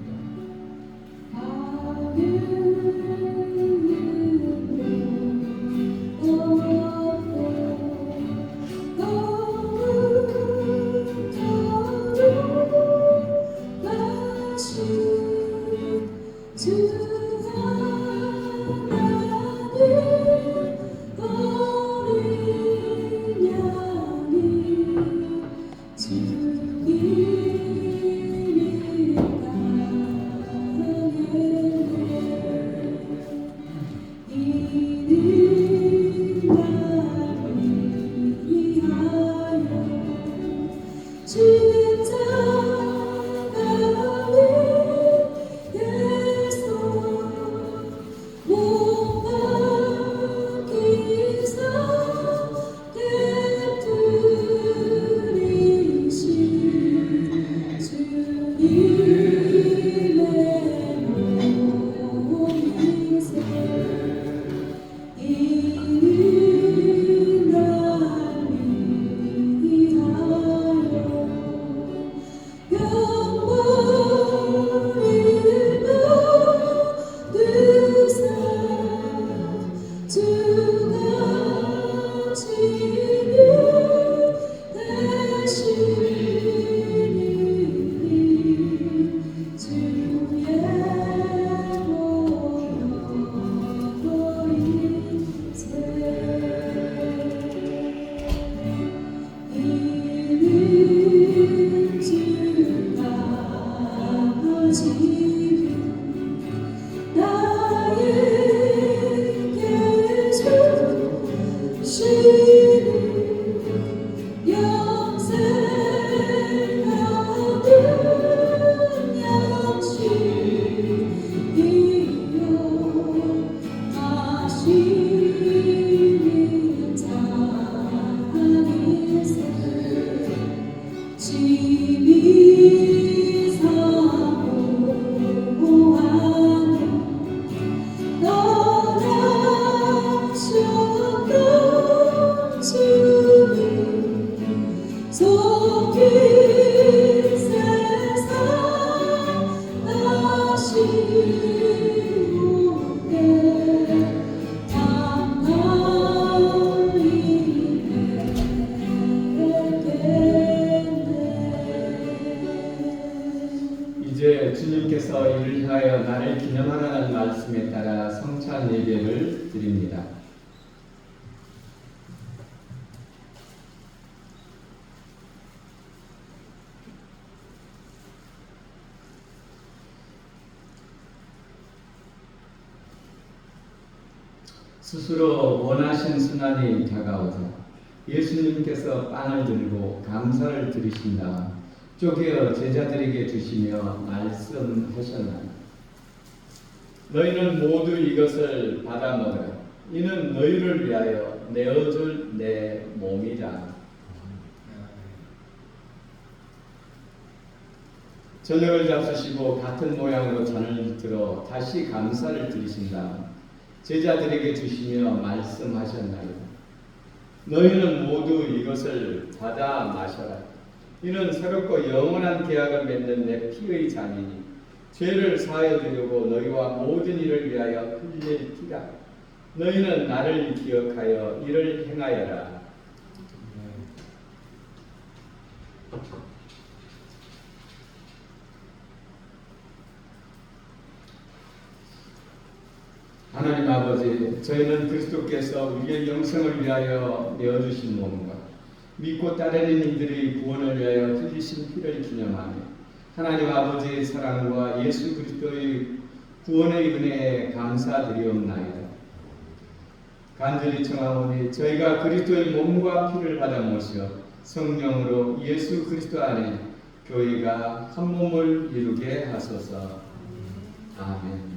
위하여 나를 기념하라는 말씀에 따라 성찬 예배를 드립니다. 스스로 원하신 순환이 다가오자 예수님께서 빵을 들고 감사를 드리신 다음 쪼개어 제자들에게 주시며 말씀하셨나니 너희는 모두 이것을 받아 먹으라. 이는 너희를 위하여 내어줄 내 몸이다. 저녁을 잡수시고 같은 모양으로 잔을 들어 다시 감사를 드리신 다음 제자들에게 주시며 말씀하셨나이다. 너희는 모두 이것을 받아 마셔라. 이는 새롭고 영원한 계약을 맺는 내 피의 잔이니 죄를 사하여 주려고 너희와 모든 일을 위하여 흘릴 피다. 너희는 나를 기억하여 이를 행하여라. 하나님 아버지, 저희는 그리스도께서 우리의 영생을 위하여 내어주신 몸과 믿고 따르는 이들의 구원을 위하여 흘리신 피를 기념하며 하나님 아버지의 사랑과 예수 그리스도의 구원의 은혜에 감사드리옵나이다. 간절히 청하오니 저희가 그리스도의 몸과 피를 받아 모셔 성령으로 예수 그리스도 안에 교회가 한 몸을 이루게 하소서. 아멘.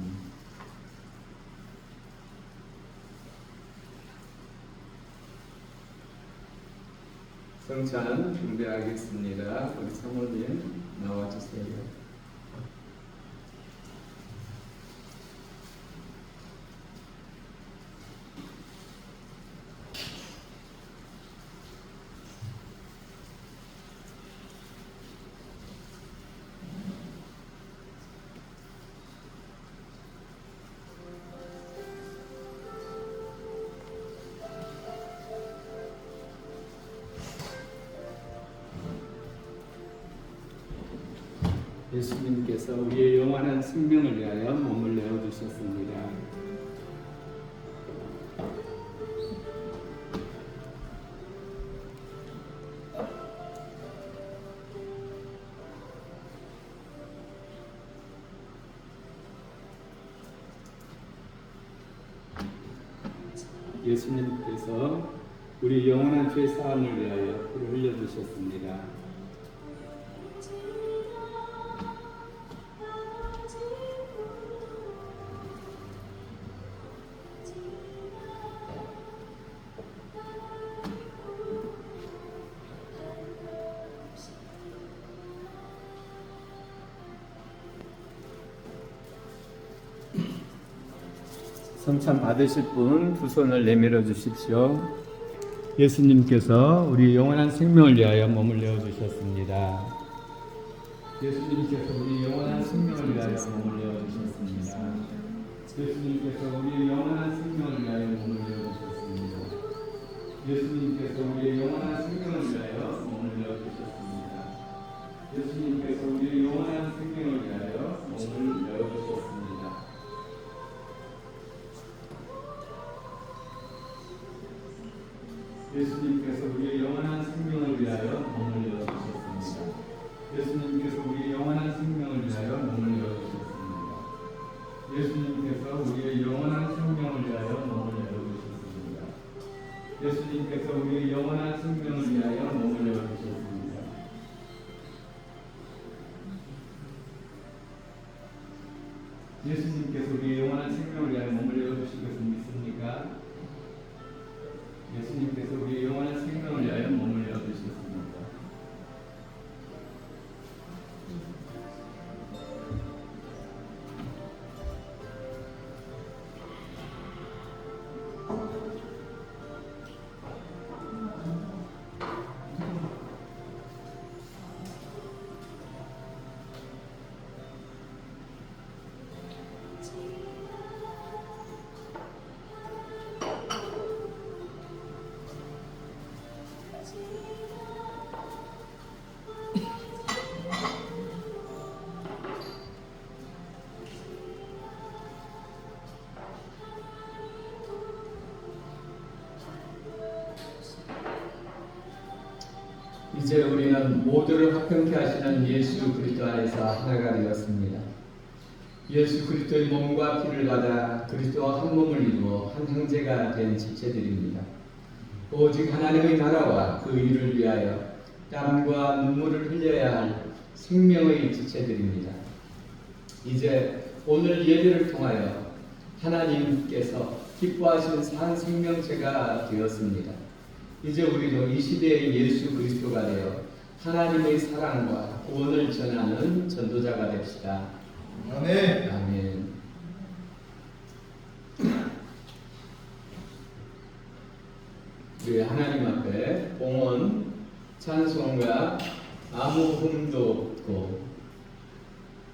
성찬 준비하겠습니다. 우리 사모님 나와주세요. 예수님께서 우리의 영원한 생명을 위하여 몸을 내어주셨습니다. 예수님께서 우리 영원한 죄 사함을 위하여 피를 흘려주셨습니다. 성찬 받으실 분 두 손을 내밀어 주십시오. 예수님께서 우리 영원한 생명을 위하여 몸을 내어 주셨습니다. 예수님께서 우리 영원한 생명을 위하여 몸을 내어 주셨습니다. 예수님께서 우리 영원한 생명을 위하여 몸을 내어 주셨습니다. 예수님께서 우리 영원한 생명을 위하여 몸을 내어 주셨습니다. 예수님께서 우리 영원한 생명을 위하여 몸을 내어 주셨습니다. 예수님께서 우리의 영원한 생명을 위하여 몸을 내어주셨습니다. 예수님께서 우리의 영원한 생명을 위하여 몸을 내어주셨습니다. 예수님께서 우리의 영원한 생명을 위하여 몸을 내어주셨습니다. 예수님께서 우리의 영원한 생명을 위하여 몸을 내어주셨습니다. 예수님께서 우리의 영원한 생명을 위하여 몸을 내어주신 것을 믿습니까? 예수님께서 우리의 영원한 생명을 위하여 몸을 내어주셨습니다. 이제 우리는 모두를 화평케 하시는 예수 그리스도 안에서 하나가 되었습니다. 예수 그리스도의 몸과 피를 받아 그리스도와 한 몸을 이루어 한 형제가 된 지체들입니다. 오직 하나님의 나라와 그 일을 위하여 땀과 눈물을 흘려야 할 생명의 지체들입니다. 이제 오늘 예배를 통하여 하나님께서 기뻐하시는 산 생명체가 되었습니다. 이제 우리도 이 시대의 예수 그리스도가 되어 하나님의 사랑과 구원을 전하는 전도자가 됩시다. 아멘. 아멘. 우리 하나님 앞에 봉헌, 찬송가, 아무 흠도 없고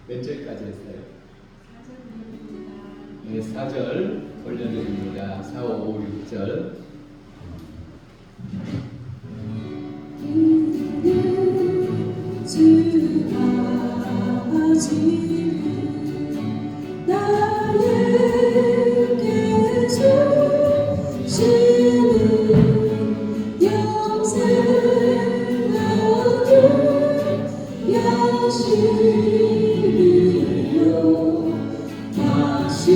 몇 절까지 했어요? 4절 네, 4절 올려드립니다. 4, 5, 6절. 주 아버지는 나를 주시는 영생 얻을 양식이요 다시는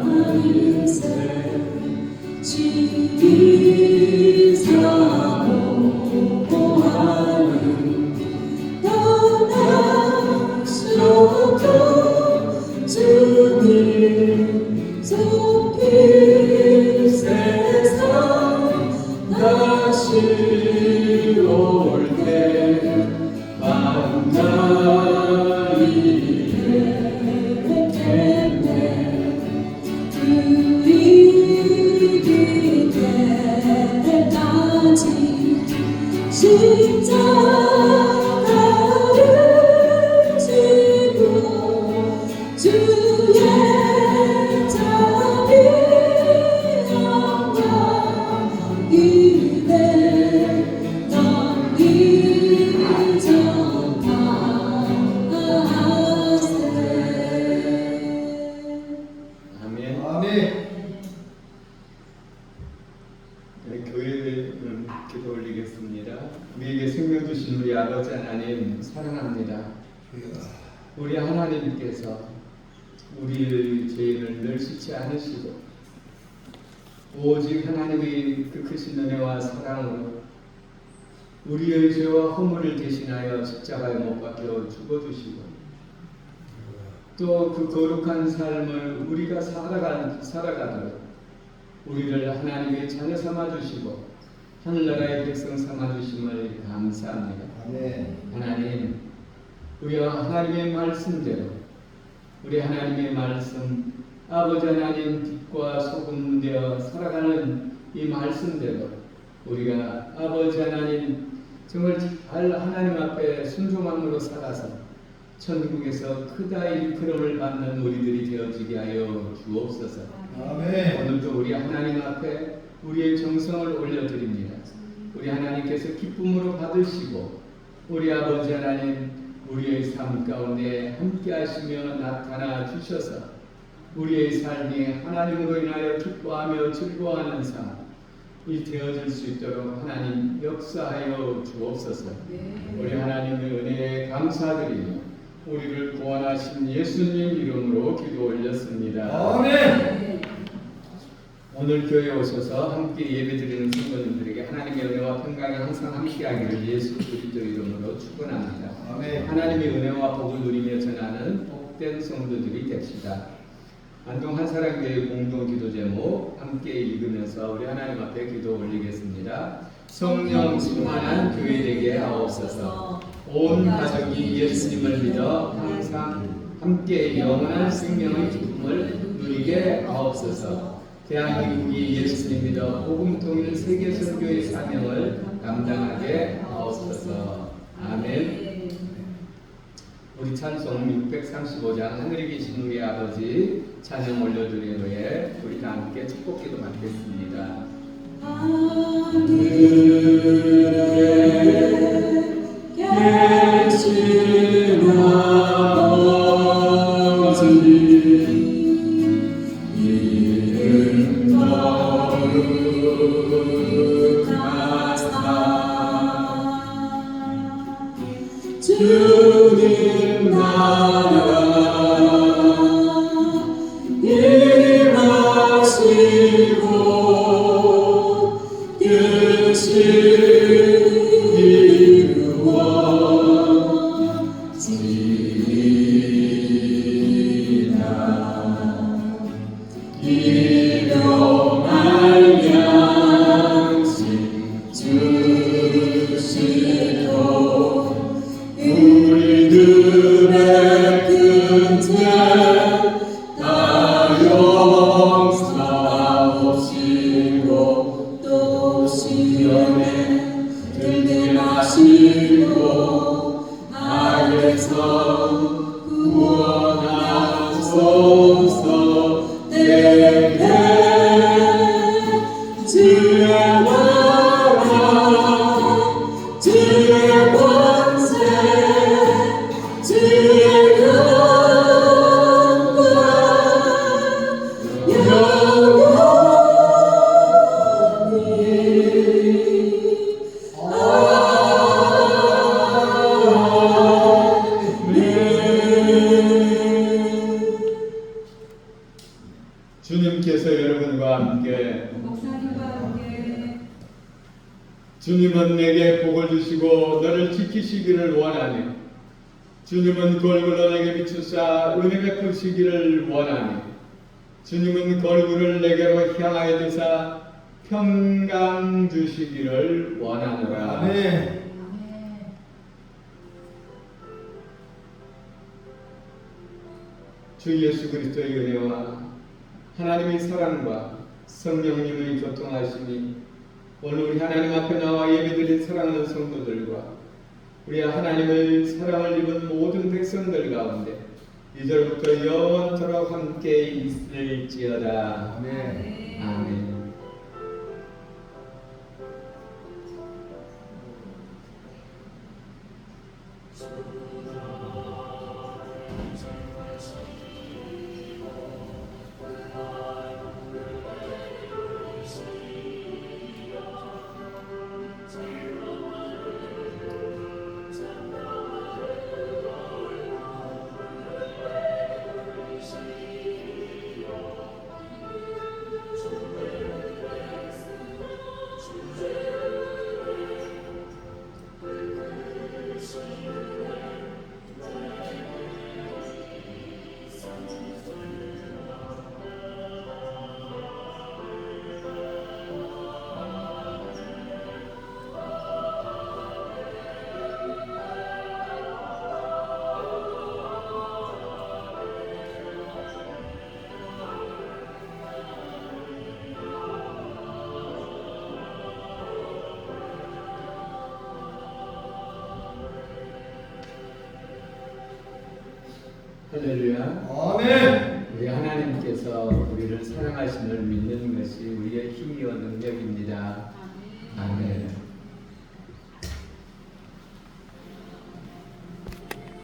자일세 지기 사모고 하는 떠날 수 없던 주님 속길 세상 다시 올 때 만나리 했겠네 그 일이 때까지 십자가를 지고 주의 자비 영광 이래 넘기 전하세. 아멘. 아멘. 네, 교회를 기도 올리겠습니다. 우리에게 생명 주신 우리 아버지 하나님 사랑합니다. 우리 하나님께서 우리의 죄인을 늘 씻지 않으시고 오직 하나님의 그 크신 은혜와 사랑으로 우리의 죄와 허물을 대신하여 십자가에 못 박혀 죽어주시고 또 그 거룩한 삶을 우리가 살아가도록 우리를 하나님의 자녀 삼아주시고 하늘나라의 백성 삼아주심을 감사합니다. 아멘. 하나님, 우리와 하나님의 말씀대로 우리 하나님의 말씀 아버지 하나님 빛과 소금 되어 살아가는 이 말씀대로 우리가 아버지 하나님 정말 잘 하나님 앞에 순종함으로 살아서 천국에서 크다 일컬음을 받는 우리들이 되어지게 하여 주옵소서. 아멘. 오늘도 우리 하나님 앞에 우리의 정성을 올려드립니다. 우리 하나님께서 기쁨으로 받으시고 우리 아버지 하나님 우리의 삶 가운데 함께 하시며 나타나 주셔서 우리의 삶이 하나님으로 인하여 기뻐하며 즐거워하는 삶이 되어질 수 있도록 하나님 역사하여 주옵소서. 우리 하나님의 은혜에 감사드리며 우리를 구원하신 예수님 이름으로 기도 올렸습니다. 아멘. 오늘 교회에 오셔서 함께 예배드리는 성도님들에게 하나님의 은혜와 평강이 항상 함께하기를 예수 그리스도 이름으로 축원합니다. 아멘. 하나님의 은혜와 복을 누리며 전하는 복된 성도들이 됩시다. 안동 한사랑교회 공동기도 제목 함께 읽으면서 우리 하나님 앞에 기도 올리겠습니다. 성령 충만한 교회 되게 하옵소서. 온 가족이 예수님을 믿어 항상 함께 영원한 생명의 기쁨을 누리게 하옵소서. 대한민국이 예수님 믿어 복음 통일 세계 선교의 사명을 감당하게 하옵소서. 아멘. 우리 찬송 635장 하늘에 계신 우리 아버지 찬양 올려드린 후에 우리 다 함께 축복기도 받겠습니다. 하늘에 계신 아버지 이름 거룩하시며 주님 나라 임하시고 뜻을 이루어지리라. 일용할 양식 주시고 우리들의 끝에 다 용서하시고 또 시험에 들게 하시고 악에서 구원하소서. 내게 주의 나라 주의 권세 주의 영광 주님께서 여러분과 함께 목사님과 함께 주님은 내게 복을 주시고 너를 지키시기를 원하네. 주님은 걸그로 내게 비추사 은혜 베푸시기를 원하네. 주님은 걸그를 내게로 향하여 드사 평강 주시기를 원하노라. 아멘. 주 예수 그리스도의 은혜와 하나님의 사랑과 성령님의 교통하심이 오늘 우리 하나님 앞에 나와 예배드린 사랑하는 성도들과 우리 하나님의 사랑을 입은 모든 백성들 가운데 이제부터 영원토록 함께 있을지어다. 아멘. 아멘. 할렐루야. 아멘. 우리 하나님께서 우리를 사랑하심을 믿는 것이 우리의 힘이요 능력입니다. 아멘.